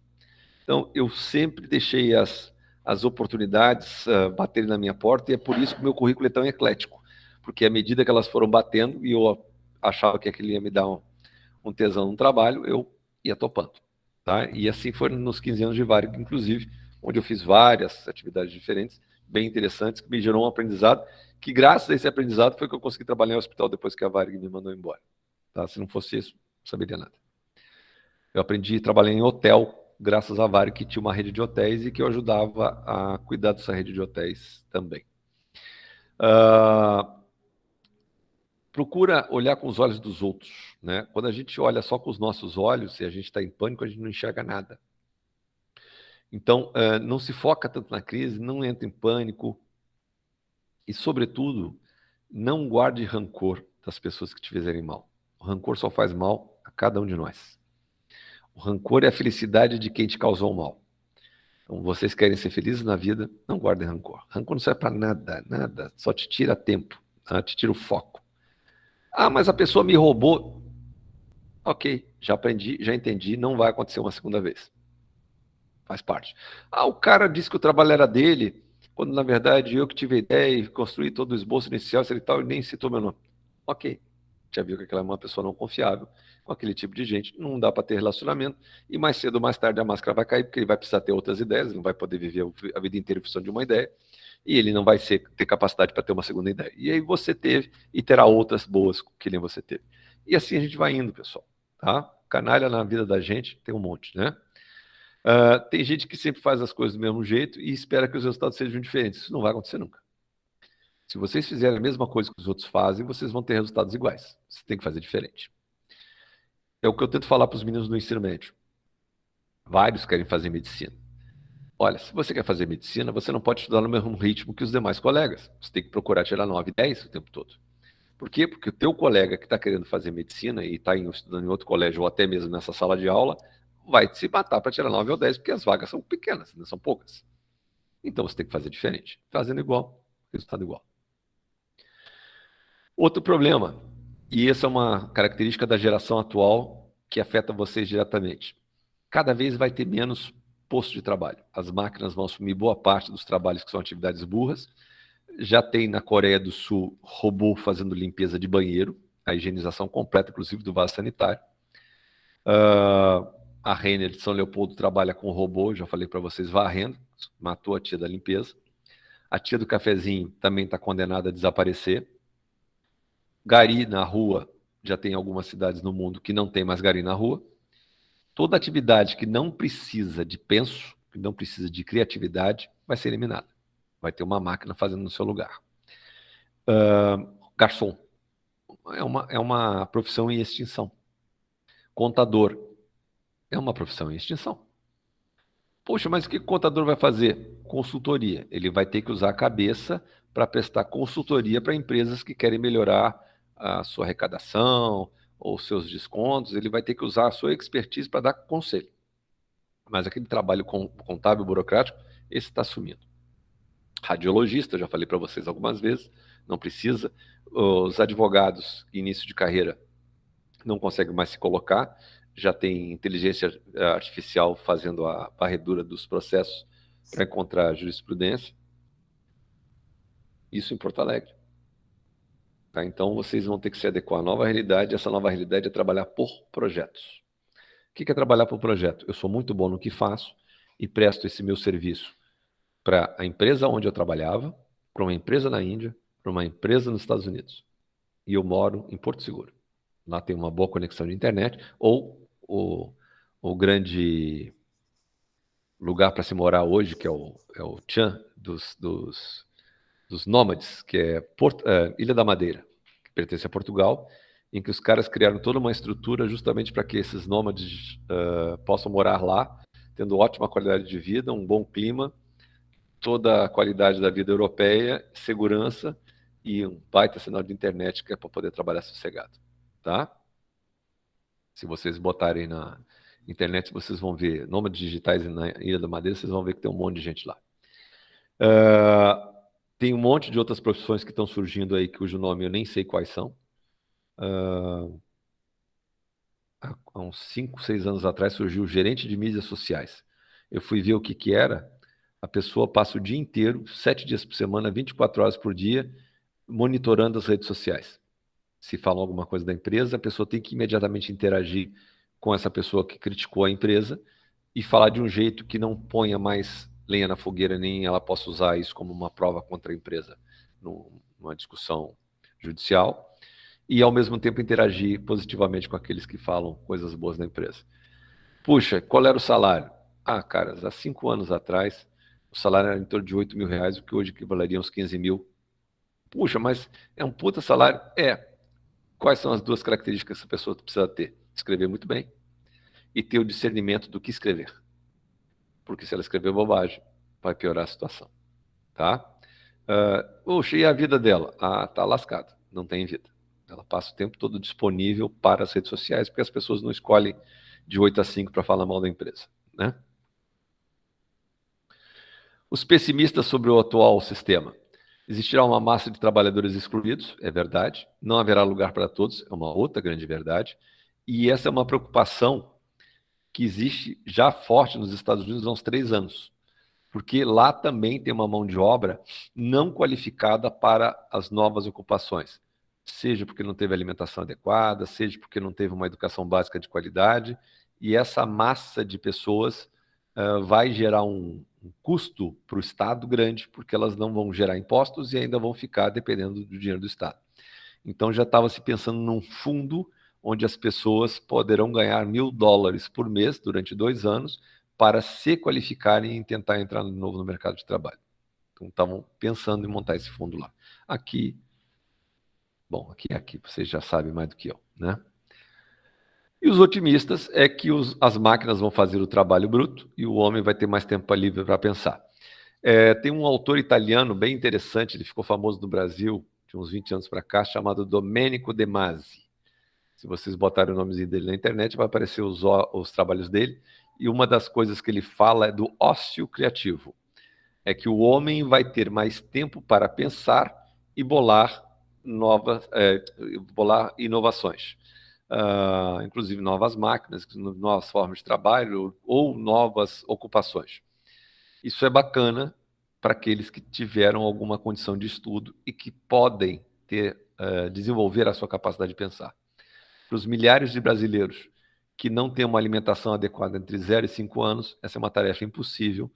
Então, eu sempre deixei as oportunidades baterem na minha porta, e é por isso que o meu currículo é tão eclético. Porque à medida que elas foram batendo, e eu achava que aquilo ia me dar um tesão no trabalho, eu ia topando. Tá? E assim foi nos 15 anos de Varig, inclusive, onde eu fiz várias atividades diferentes, bem interessantes, que me gerou um aprendizado, que graças a esse aprendizado foi que eu consegui trabalhar em hospital depois que a Varig me mandou embora. Tá? Se não fosse isso, não saberia nada. Eu aprendi a trabalhar em hotel, graças à Varig, que tinha uma rede de hotéis e que eu ajudava a cuidar dessa rede de hotéis também. Procura olhar com os olhos dos outros, né? Quando a gente olha só com os nossos olhos e a gente está em pânico, a gente não enxerga nada. Então, não se foca tanto na crise, não entra em pânico e, sobretudo, não guarde rancor das pessoas que te fizerem mal. O rancor só faz mal a cada um de nós. O rancor é a felicidade de quem te causou mal. Então, vocês querem ser felizes na vida, não guardem rancor. Rancor não serve para nada, nada. Só te tira tempo, tá? Te tira o foco. Mas a pessoa me roubou. Ok, já aprendi, já entendi, não vai acontecer uma segunda vez. Faz parte. O cara disse que o trabalho era dele, quando na verdade eu que tive a ideia e construí todo o esboço inicial e tal, e nem citou meu nome. Ok, já viu que aquela é uma pessoa não confiável, com aquele tipo de gente, não dá para ter relacionamento, e mais cedo ou mais tarde a máscara vai cair, porque ele vai precisar ter outras ideias, ele não vai poder viver a vida inteira em função de uma ideia, e ele não vai ter capacidade para ter uma segunda ideia. E aí você teve, e terá outras boas que nem você teve. E assim a gente vai indo, pessoal. Tá? Canalha na vida da gente tem um monte, né? Tem gente que sempre faz as coisas do mesmo jeito e espera que os resultados sejam diferentes. Isso não vai acontecer nunca. Se vocês fizerem a mesma coisa que os outros fazem, vocês vão ter resultados iguais. Você tem que fazer diferente. É o que eu tento falar para os meninos do ensino médio. Vários querem fazer medicina. Olha, se você quer fazer medicina, você não pode estudar no mesmo ritmo que os demais colegas. Você tem que procurar tirar 9 e 10 o tempo todo. Por quê? Porque o teu colega que está querendo fazer medicina e está estudando em outro colégio ou até mesmo nessa sala de aula, vai se matar para tirar 9 ou 10, porque as vagas são pequenas, não são poucas. Então você tem que fazer diferente. Fazendo igual, resultado igual. Outro problema, e essa é uma característica da geração atual que afeta vocês diretamente. Cada vez vai ter menos posto de trabalho. As máquinas vão assumir boa parte dos trabalhos que são atividades burras. Já tem na Coreia do Sul robô fazendo limpeza de banheiro, a higienização completa, inclusive do vaso sanitário. A Renner de São Leopoldo trabalha com robô, já falei para vocês, varrendo, matou a tia da limpeza. A tia do cafezinho também está condenada a desaparecer. Gari na rua, já tem algumas cidades no mundo que não tem mais gari na rua. Toda atividade que não precisa de penso, que não precisa de criatividade, vai ser eliminada. Vai ter uma máquina fazendo no seu lugar. Garçom. É uma profissão em extinção. Contador. É uma profissão em extinção. Poxa, mas o que o contador vai fazer? Consultoria. Ele vai ter que usar a cabeça para prestar consultoria para empresas que querem melhorar a sua arrecadação ou seus descontos. Ele vai ter que usar a sua expertise para dar conselho. Mas aquele trabalho contábil burocrático, esse está sumindo. Radiologista, já falei para vocês algumas vezes, não precisa. Os advogados, início de carreira, não conseguem mais se colocar. Já tem inteligência artificial fazendo a varredura dos processos para encontrar jurisprudência. Isso em Porto Alegre. Tá? Então, vocês vão ter que se adequar à nova realidade. Essa nova realidade é trabalhar por projetos. O que é trabalhar por projeto? Eu sou muito bom no que faço e presto esse meu serviço para a empresa onde eu trabalhava, para uma empresa na Índia, para uma empresa nos Estados Unidos. E eu moro em Porto Seguro. Lá tem uma boa conexão de internet, ou o grande lugar para se morar hoje, que é o Tchan dos nômades, que é Ilha da Madeira, que pertence a Portugal, em que os caras criaram toda uma estrutura justamente para que esses nômades possam morar lá, tendo ótima qualidade de vida, um bom clima, toda a qualidade da vida europeia, segurança e um baita sinal de internet que é para poder trabalhar sossegado, tá? Se vocês botarem na internet, vocês vão ver nômades digitais na Ilha da Madeira, vocês vão ver que tem um monte de gente lá. Tem um monte de outras profissões que estão surgindo aí, cujo nome eu nem sei quais são. Há uns 5, 6 anos atrás surgiu o gerente de mídias sociais. Eu fui ver o que que era. A pessoa passa o dia inteiro, 7 dias por semana, 24 horas por dia, monitorando as redes sociais. Se falam alguma coisa da empresa, a pessoa tem que imediatamente interagir com essa pessoa que criticou a empresa e falar de um jeito que não ponha mais lenha na fogueira, nem ela possa usar isso como uma prova contra a empresa numa discussão judicial, e ao mesmo tempo interagir positivamente com aqueles que falam coisas boas da empresa. Puxa, qual era o salário? Ah, caras, há 5 anos atrás, o salário era em torno de 8 mil reais, o que hoje equivaleria a uns 15 mil. Puxa, mas é um puta salário? É. Quais são as duas características que essa pessoa precisa ter? Escrever muito bem e ter o discernimento do que escrever. Porque se ela escrever bobagem, vai piorar a situação, tá? Puxa, e a vida dela? Ah, tá lascada, não tem vida. Ela passa o tempo todo disponível para as redes sociais, porque as pessoas não escolhem de 8 a 5 para falar mal da empresa, né? Os pessimistas sobre o atual sistema. Existirá uma massa de trabalhadores excluídos, é verdade. Não haverá lugar para todos, é uma outra grande verdade. E essa é uma preocupação que existe já forte nos Estados Unidos há uns 3 anos. Porque lá também tem uma mão de obra não qualificada para as novas ocupações. Seja porque não teve alimentação adequada, seja porque não teve uma educação básica de qualidade. E essa massa de pessoas vai gerar um custo para o Estado grande, porque elas não vão gerar impostos e ainda vão ficar dependendo do dinheiro do Estado. Então já estava se pensando num fundo onde as pessoas poderão ganhar $1.000 por mês durante 2 anos para se qualificarem e tentar entrar de novo no mercado de trabalho. Então estavam pensando em montar esse fundo lá. Aqui, vocês já sabem mais do que eu, né? E os otimistas é que as máquinas vão fazer o trabalho bruto e o homem vai ter mais tempo livre para pensar. Tem um autor italiano bem interessante, ele ficou famoso no Brasil de uns 20 anos para cá, chamado Domenico De Masi. Se vocês botarem o nomezinho dele na internet, vai aparecer os trabalhos dele. E uma das coisas que ele fala é do ócio criativo. É que o homem vai ter mais tempo para pensar e bolar inovações. Inclusive novas máquinas, novas formas de trabalho ou novas ocupações. Isso é bacana para aqueles que tiveram alguma condição de estudo e que podem desenvolver a sua capacidade de pensar. Para os milhares de brasileiros que não têm uma alimentação adequada entre 0 e 5 anos, essa é uma tarefa impossível,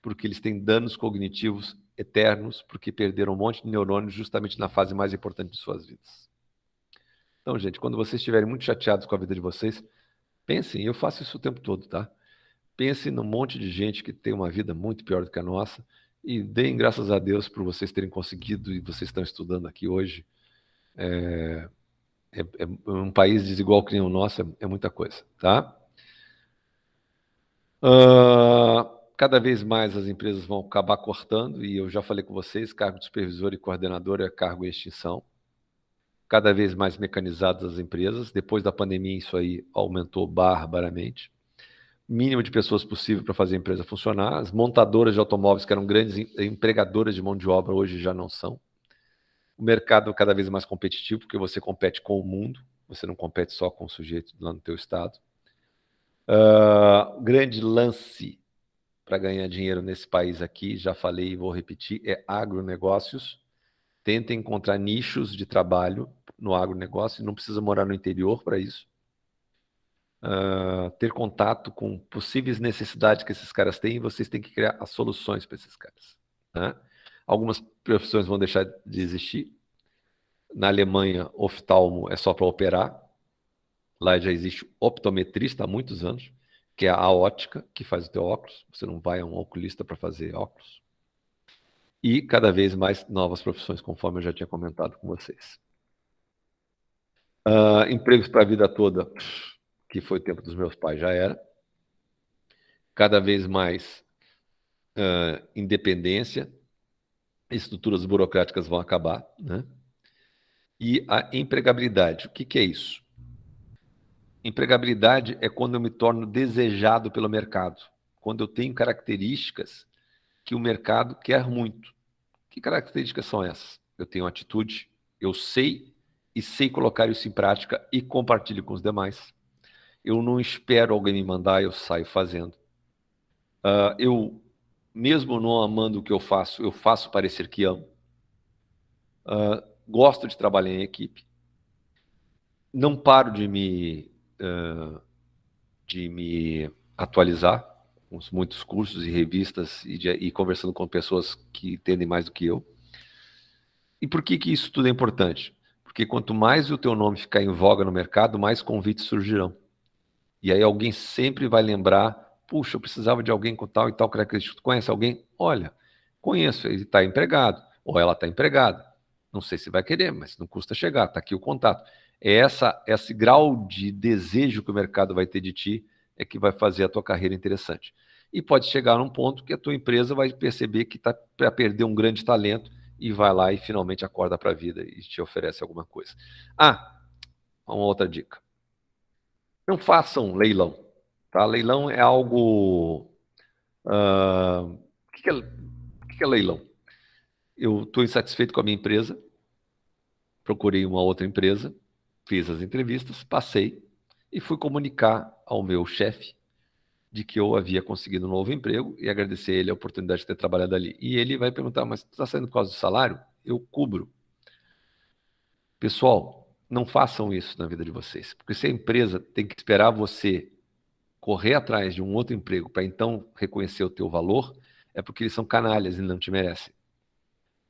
porque eles têm danos cognitivos eternos, porque perderam um monte de neurônios justamente na fase mais importante de suas vidas. Então, gente, quando vocês estiverem muito chateados com a vida de vocês, pensem, eu faço isso o tempo todo, tá? Pensem num monte de gente que tem uma vida muito pior do que a nossa e deem graças a Deus por vocês terem conseguido e vocês estão estudando aqui hoje. Um país desigual que nem o nosso é muita coisa, tá? Cada vez mais as empresas vão acabar cortando, e eu já falei com vocês, cargo de supervisor e coordenador é cargo em extinção. Cada vez mais mecanizadas as empresas. Depois da pandemia, isso aí aumentou barbaramente. Mínimo de pessoas possível para fazer a empresa funcionar. As montadoras de automóveis, que eram grandes empregadoras de mão de obra, hoje já não são. O mercado cada vez mais competitivo, porque você compete com o mundo, você não compete só com o sujeito lá no teu estado. Grande lance para ganhar dinheiro nesse país aqui, já falei e vou repetir, é agronegócios. Tentem encontrar nichos de trabalho no agronegócio, não precisa morar no interior para isso. Ter contato com possíveis necessidades que esses caras têm, e vocês têm que criar as soluções para esses caras, né? Algumas profissões vão deixar de existir. Na Alemanha, oftalmo é só para operar. Lá já existe optometrista há muitos anos, que é a ótica que faz o teu óculos. Você não vai a um oculista para fazer óculos. E cada vez mais novas profissões, conforme eu já tinha comentado com vocês. Empregos para a vida toda, que foi o tempo dos meus pais, já era. Cada vez mais independência, estruturas burocráticas vão acabar, né? E a empregabilidade, o que que é isso? Empregabilidade é quando eu me torno desejado pelo mercado, quando eu tenho características que o mercado quer muito. Que características são essas? Eu tenho atitude, eu sei e sei colocar isso em prática e compartilho com os demais. Eu não espero alguém me mandar, eu saio fazendo. Eu, mesmo não amando o que eu faço parecer que amo. Gosto de trabalhar em equipe. Não paro de me atualizar com muitos cursos e revistas e conversando com pessoas que entendem mais do que eu. E por que que isso tudo é importante? Porque quanto mais o teu nome ficar em voga no mercado, mais convites surgirão. E aí alguém sempre vai lembrar, puxa, eu precisava de alguém com tal e tal característica. Tu conhece alguém? Olha, conheço, ele está empregado, ou ela está empregada. Não sei se vai querer, mas não custa chegar, está aqui o contato. Esse grau de desejo que o mercado vai ter de ti é que vai fazer a tua carreira interessante. E pode chegar num ponto que a tua empresa vai perceber que está para perder um grande talento e vai lá e finalmente acorda para a vida e te oferece alguma coisa. Uma outra dica. Não façam leilão. Tá? Leilão é algo. O que é leilão? Eu estou insatisfeito com a minha empresa, procurei uma outra empresa, fiz as entrevistas, passei e fui comunicar ao meu chefe de que eu havia conseguido um novo emprego e agradecer a ele a oportunidade de ter trabalhado ali. E ele vai perguntar, mas tu está saindo por causa do salário? Eu cubro. Pessoal, não façam isso na vida de vocês, porque se a empresa tem que esperar você correr atrás de um outro emprego para então reconhecer o teu valor, é porque eles são canalhas e não te merecem.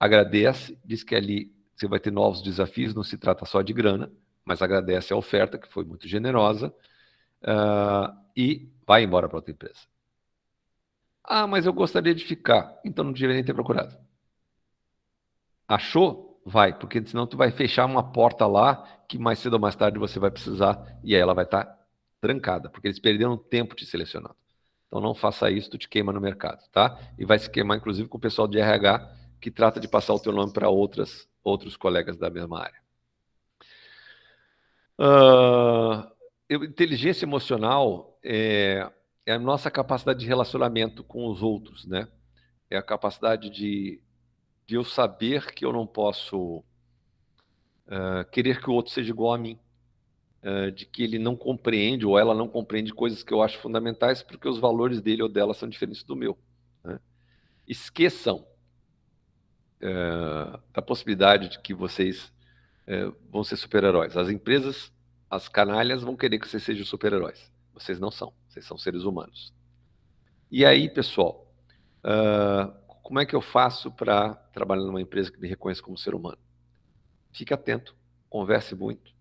Agradece, diz que ali você vai ter novos desafios, não se trata só de grana, mas agradece a oferta, que foi muito generosa, e vai embora para outra empresa. Mas eu gostaria de ficar, então não deveria nem ter procurado. Achou? Vai, porque senão tu vai fechar uma porta lá que mais cedo ou mais tarde você vai precisar e aí ela vai estar trancada, porque eles perderam tempo te selecionando. Então não faça isso, tu te queima no mercado, tá? E vai se queimar inclusive com o pessoal de RH que trata de passar o teu nome para outros colegas da mesma área. Inteligência emocional é a nossa capacidade de relacionamento com os outros, né? É a capacidade de eu saber que eu não posso querer que o outro seja igual a mim, de que ele não compreende ou ela não compreende coisas que eu acho fundamentais porque os valores dele ou dela são diferentes do meu, né? Esqueçam da possibilidade de que vocês vão ser super-heróis. As empresas, as canalhas vão querer que vocês sejam super-heróis. Vocês não são, vocês são seres humanos. E aí, pessoal, como é que eu faço para trabalhar numa empresa que me reconheça como ser humano? Fique atento, converse muito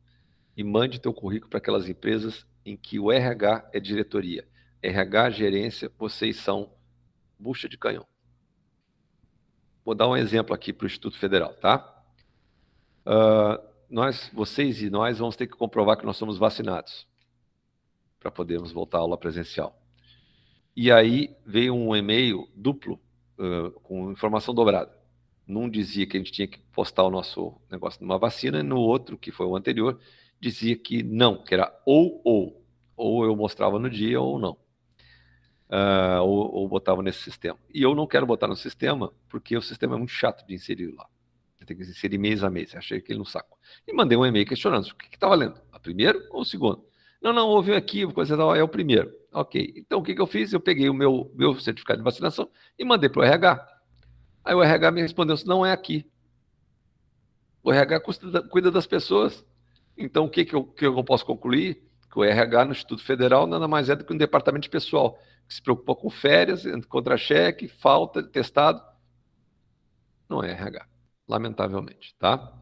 e mande teu currículo para aquelas empresas em que o RH é diretoria. RH, gerência, vocês são bucha de canhão. Vou dar um exemplo aqui para o Instituto Federal, tá? Vocês e nós vamos ter que comprovar que nós somos vacinados para podermos voltar à aula presencial. E aí veio um e-mail duplo com informação dobrada. Num dizia que a gente tinha que postar o nosso negócio numa vacina, e no outro, que foi o anterior, dizia que não, que era ou. Ou eu mostrava no dia ou não. Ou botava nesse sistema. E eu não quero botar no sistema, porque o sistema é muito chato de inserir lá. Eu tenho que inserir mês a mês. Achei aquele no saco. E mandei um e-mail questionando o que estava lendo, a primeiro ou o segundo? Não, houve um equívoco, coisa tal, é o primeiro. Ok. Então o que eu fiz? Eu peguei o meu certificado de vacinação e mandei para o RH. Aí o RH me respondeu: não é aqui. O RH cuida das pessoas. Então, o que eu posso concluir? Que o RH no Instituto Federal nada mais é do que um departamento de pessoal, que se preocupa com férias, contra-cheque, falta, testado. Não é RH, lamentavelmente, tá?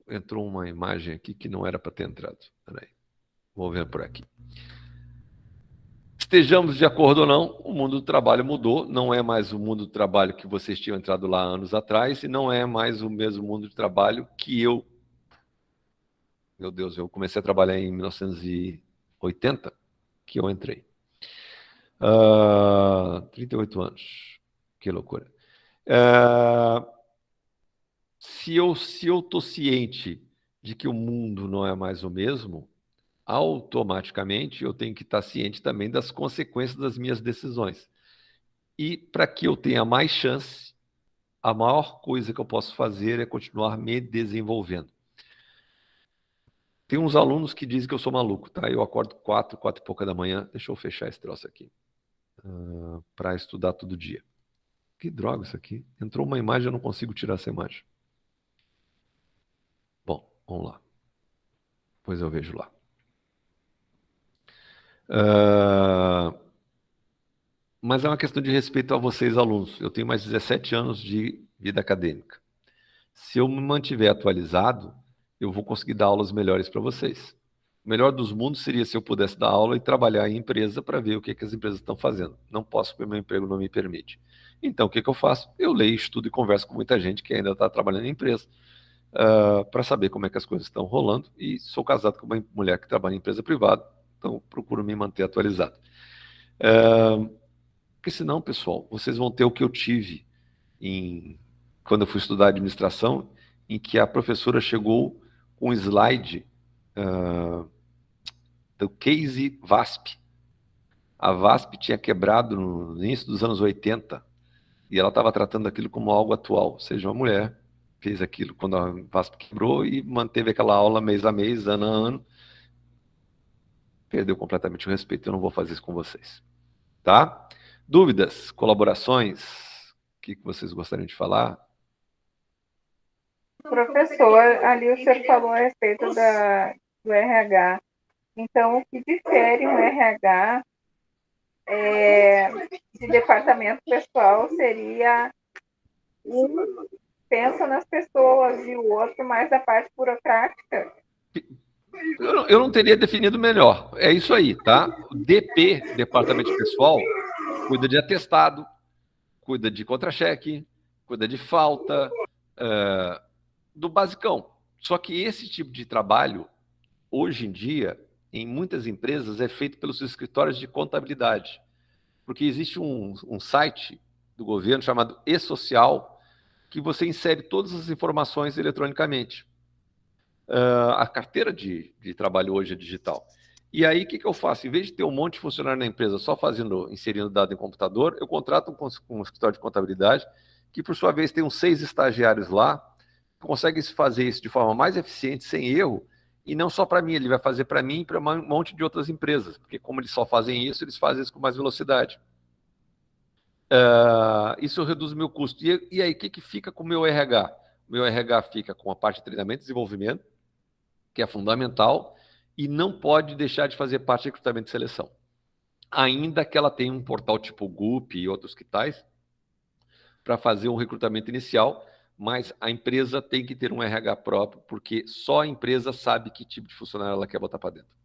Entrou uma imagem aqui que não era para ter entrado. Peraí, vou ver por aqui. estejamos de acordo ou não, o mundo do trabalho mudou, não é mais o mundo do trabalho que vocês tinham entrado lá anos atrás e não é mais o mesmo mundo de trabalho que meu Deus, eu comecei a trabalhar em 1980, que eu entrei. 38 anos, que loucura. Se eu estou ciente de que o mundo não é mais o mesmo, automaticamente eu tenho que estar ciente também das consequências das minhas decisões. E para que eu tenha mais chance, a maior coisa que eu posso fazer é continuar me desenvolvendo. Tem uns alunos que dizem que eu sou maluco, tá? Eu acordo 4 e pouca da manhã, deixa eu fechar esse troço aqui, para estudar todo dia. Que droga isso aqui. Entrou uma imagem, eu não consigo tirar essa imagem. Bom, vamos lá. Depois eu vejo lá. Mas é uma questão de respeito a vocês, alunos. Eu tenho mais 17 anos de vida acadêmica. Se eu me mantiver atualizado, eu vou conseguir dar aulas melhores para vocês. O melhor dos mundos seria se eu pudesse dar aula e trabalhar em empresa para ver o que as empresas estão fazendo. Não posso, porque meu emprego não me permite. Então, o que eu faço? Eu leio, estudo e converso com muita gente que ainda está trabalhando em empresa para saber como é que as coisas estão rolando. E sou casado com uma mulher que trabalha em empresa privada, então procuro me manter atualizado. Porque senão, pessoal, vocês vão ter o que eu tive quando eu fui estudar administração, em que a professora chegou com um slide do case VASP. A VASP tinha quebrado no início dos anos 80 e ela estava tratando aquilo como algo atual. Ou seja, uma mulher fez aquilo quando a VASP quebrou e manteve aquela aula mês a mês, ano a ano. Perdeu completamente o respeito. Eu não vou fazer isso com vocês. Tá? Dúvidas? Colaborações? O que vocês gostariam de falar? Professor, ali o senhor falou a respeito do RH. Então, o que difere um RH de departamento pessoal seria um pensa nas pessoas e o outro mais da parte burocrática? Eu não teria definido melhor. É isso aí, tá? O DP, Departamento de Pessoal, cuida de atestado, cuida de contra-cheque, cuida de falta, do basicão. Só que esse tipo de trabalho, hoje em dia, em muitas empresas, é feito pelos escritórios de contabilidade. Porque existe um site do governo chamado E-Social, que você insere todas as informações eletronicamente. A carteira de trabalho hoje é digital. E aí, o que eu faço? Em vez de ter um monte de funcionário na empresa só inserindo dado em computador, eu contrato um escritório de contabilidade, que por sua vez tem uns 6 estagiários lá, que conseguem fazer isso de forma mais eficiente, sem erro, e não só para mim, ele vai fazer para mim e para um monte de outras empresas, porque como eles só fazem isso, eles fazem isso com mais velocidade. Isso reduz o meu custo. E aí, o que fica com o meu RH? O meu RH fica com a parte de treinamento e desenvolvimento, que é fundamental, e não pode deixar de fazer parte de recrutamento e seleção. Ainda que ela tenha um portal tipo Gup e outros que tais, para fazer um recrutamento inicial, mas a empresa tem que ter um RH próprio, porque só a empresa sabe que tipo de funcionário ela quer botar para dentro.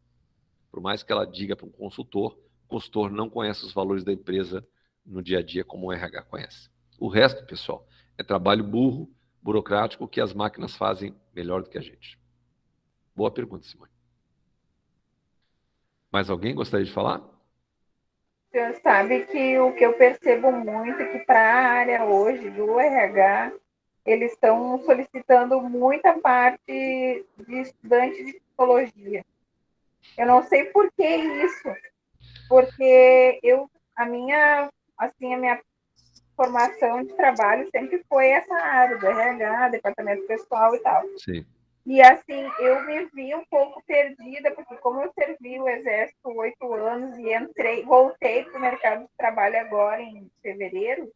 Por mais que ela diga para um consultor, o consultor não conhece os valores da empresa no dia a dia como o RH conhece. O resto, pessoal, é trabalho burro, burocrático, que as máquinas fazem melhor do que a gente. Boa pergunta, Simone. Mais alguém gostaria de falar? O senhor sabe que o que eu percebo muito é que para a área hoje do RH, eles estão solicitando muita parte de estudante de psicologia. Eu não sei por que isso, porque a minha formação de trabalho sempre foi essa área do RH, departamento pessoal e tal. Sim. E assim, eu me vi um pouco perdida, porque como eu servi o exército 8 anos e voltei para o mercado de trabalho agora em fevereiro,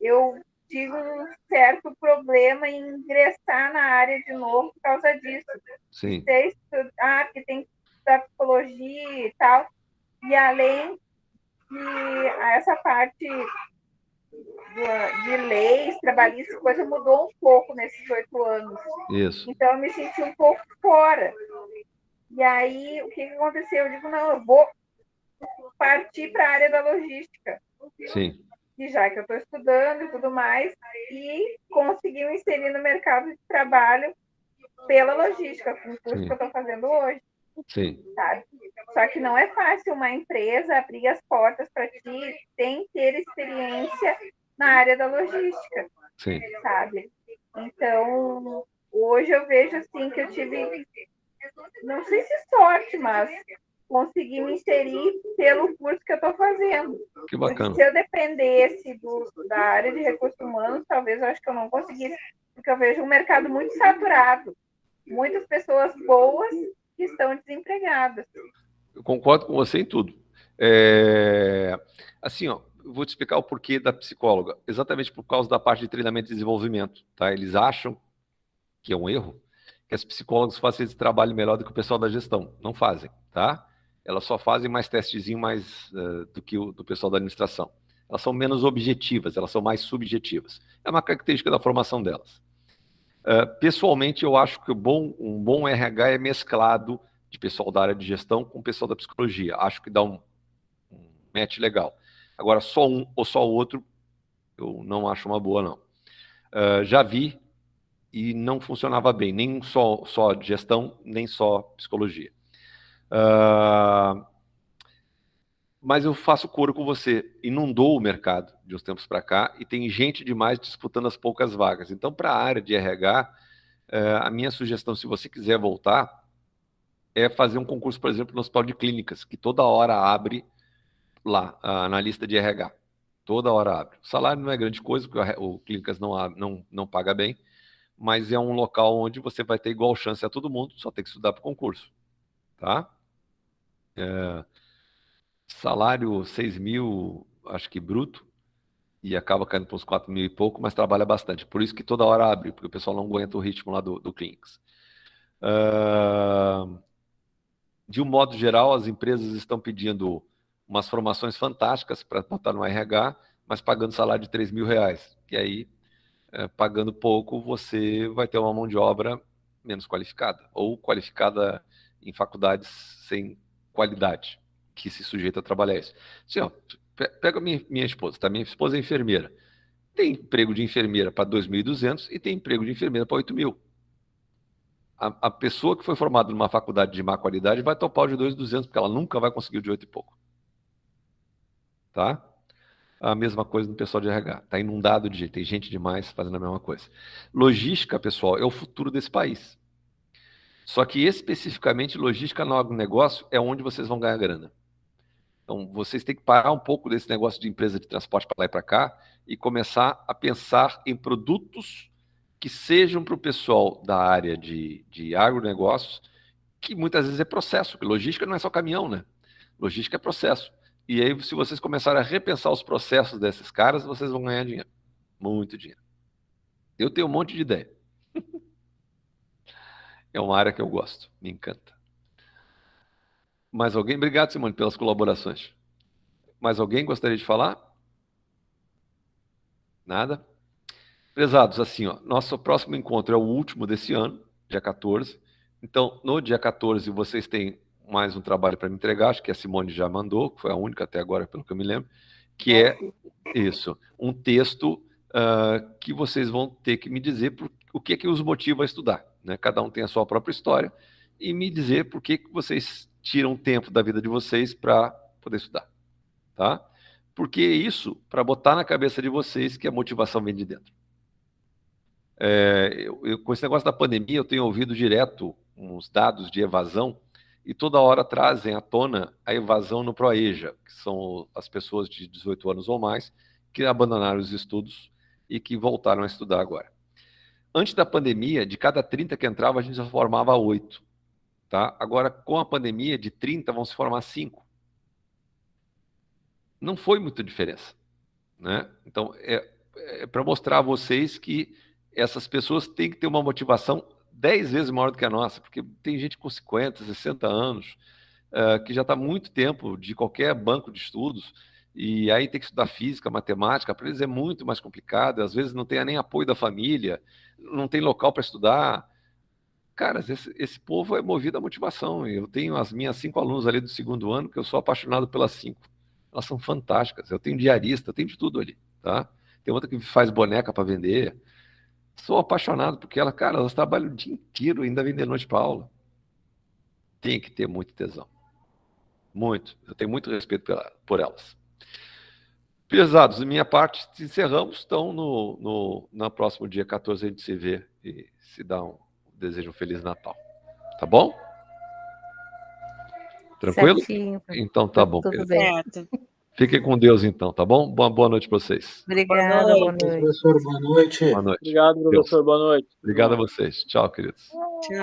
eu tive um certo problema em ingressar na área de novo por causa disso. Sim. Porque tem que estudar psicologia e tal. E além de essa parte de leis trabalhistas, coisa mudou um pouco nesses 8 anos. Isso. Então, eu me senti um pouco fora. E aí, o que aconteceu? Eu digo, não, eu vou partir para a área da logística. Sim. E já que eu estou estudando e tudo mais, e conseguir me inserir no mercado de trabalho pela logística, com o curso que eu estou fazendo hoje. Sim. Sabe? Só que não é fácil uma empresa abrir as portas para ti sem ter experiência na área da logística, Sim. sabe? Então, hoje eu vejo assim que eu tive, não sei se sorte, mas consegui me inserir pelo curso que eu estou fazendo. Que Porque bacana. se eu dependesse da área de recursos humanos, talvez eu acho que eu não conseguisse, porque eu vejo um mercado muito saturado. Muitas pessoas boas que estão desempregadas. Eu concordo com você em tudo. Assim, ó, eu vou te explicar o porquê da psicóloga. Exatamente por causa da parte de treinamento e desenvolvimento. Tá? Eles acham que é um erro que as psicólogas fazem esse trabalho melhor do que o pessoal da gestão. Não fazem, tá? Elas só fazem mais testezinho do que o do pessoal da administração. Elas são menos objetivas, elas são mais subjetivas. É uma característica da formação delas. Pessoalmente, eu acho que um bom RH é mesclado de pessoal da área de gestão com pessoal da psicologia. Acho que dá um match legal. Agora, só um ou só o outro, eu não acho uma boa, não. Já vi e não funcionava bem, nem só gestão, nem só psicologia. Mas eu faço coro com você. Inundou o mercado de uns tempos para cá e tem gente demais disputando as poucas vagas. Então, para a área de RH, a minha sugestão, se você quiser voltar, é fazer um concurso, por exemplo, no Hospital de Clínicas, que toda hora abre lá, na lista de RH. Toda hora abre. O salário não é grande coisa, porque o Clínicas não paga bem, mas é um local onde você vai ter igual chance a todo mundo, só tem que estudar para o concurso. Tá? Salário 6 mil, acho que bruto, e acaba caindo para uns 4 mil e pouco, mas trabalha bastante. Por isso que toda hora abre, porque o pessoal não aguenta o ritmo lá do Clínicas. De um modo geral, as empresas estão pedindo umas formações fantásticas para botar no RH, mas pagando salário de 3 mil reais. E aí, pagando pouco, você vai ter uma mão de obra menos qualificada, ou qualificada em faculdades sem qualidade, que se sujeita a trabalhar isso. Assim, ó, pega minha esposa, tá? Minha esposa é enfermeira. Tem emprego de enfermeira para 2.200 e tem emprego de enfermeira para 8 mil. A pessoa que foi formada numa faculdade de má qualidade vai topar o de 2.200, porque ela nunca vai conseguir o de 8 e pouco. Tá? A mesma coisa no pessoal de RH. Está inundado de gente, tem gente demais fazendo a mesma coisa. Logística, pessoal, é o futuro desse país. Só que especificamente logística no agronegócio é onde vocês vão ganhar grana. Então, vocês têm que parar um pouco desse negócio de empresa de transporte para lá e para cá e começar a pensar em produtos que sejam para o pessoal da área de agronegócios, que muitas vezes é processo, porque logística não é só caminhão, né? Logística é processo. E aí, se vocês começarem a repensar os processos desses caras, vocês vão ganhar dinheiro. Muito dinheiro. Eu tenho um monte de ideia. É uma área que eu gosto, me encanta. Mais alguém? Obrigado, Simone, pelas colaborações. Mais alguém gostaria de falar? Nada? Prezados, assim, ó, nosso próximo encontro é o último desse ano, dia 14. Então, no dia 14, vocês têm mais um trabalho para me entregar, acho que a Simone já mandou, que foi a única até agora, pelo que eu me lembro, que é isso, um texto que vocês vão ter que me dizer o que é que os motiva a estudar. Né? Cada um tem a sua própria história, e me dizer por que vocês tiram tempo da vida de vocês para poder estudar. Tá? Porque isso, para botar na cabeça de vocês que a motivação vem de dentro. Com esse negócio da pandemia, eu tenho ouvido direto uns dados de evasão e toda hora trazem à tona a evasão no ProEja, que são as pessoas de 18 anos ou mais que abandonaram os estudos e que voltaram a estudar agora. Antes da pandemia, de cada 30 que entrava, a gente já formava 8. Tá? Agora, com a pandemia, de 30 vão se formar 5. Não foi muita diferença. Né? Então, é para mostrar a vocês que essas pessoas têm que ter uma motivação 10 vezes maior do que a nossa, porque tem gente com 50, 60 anos, que já está há muito tempo de qualquer banco de estudos, e aí tem que estudar física, matemática, para eles é muito mais complicado, às vezes não tem nem apoio da família, não tem local para estudar. Cara, esse povo é movido à motivação. Eu tenho as minhas 5 alunos ali do segundo ano, que eu sou apaixonado pelas 5. Elas são fantásticas. Eu tenho diarista, eu tenho de tudo ali, tá? Tem outra que faz boneca para vender. Sou apaixonado porque cara, elas trabalham o dia inteiro, ainda vendendo noite para aula. Tem que ter muito tesão. Muito. Eu tenho muito respeito por elas. Pesados, da minha parte, encerramos. Então, no próximo dia 14 a gente se vê e se dá desejo um Feliz Natal. Tá bom? Tranquilo? Certinho. Então tá bom. Tudo bem. Certo. Fiquem com Deus então, tá bom? Boa noite para vocês. Obrigada, Boa boa noite. noite. Professor, boa noite. Boa noite. Obrigado, professor. Boa noite. Obrigado a vocês. Tchau, queridos. Tchau.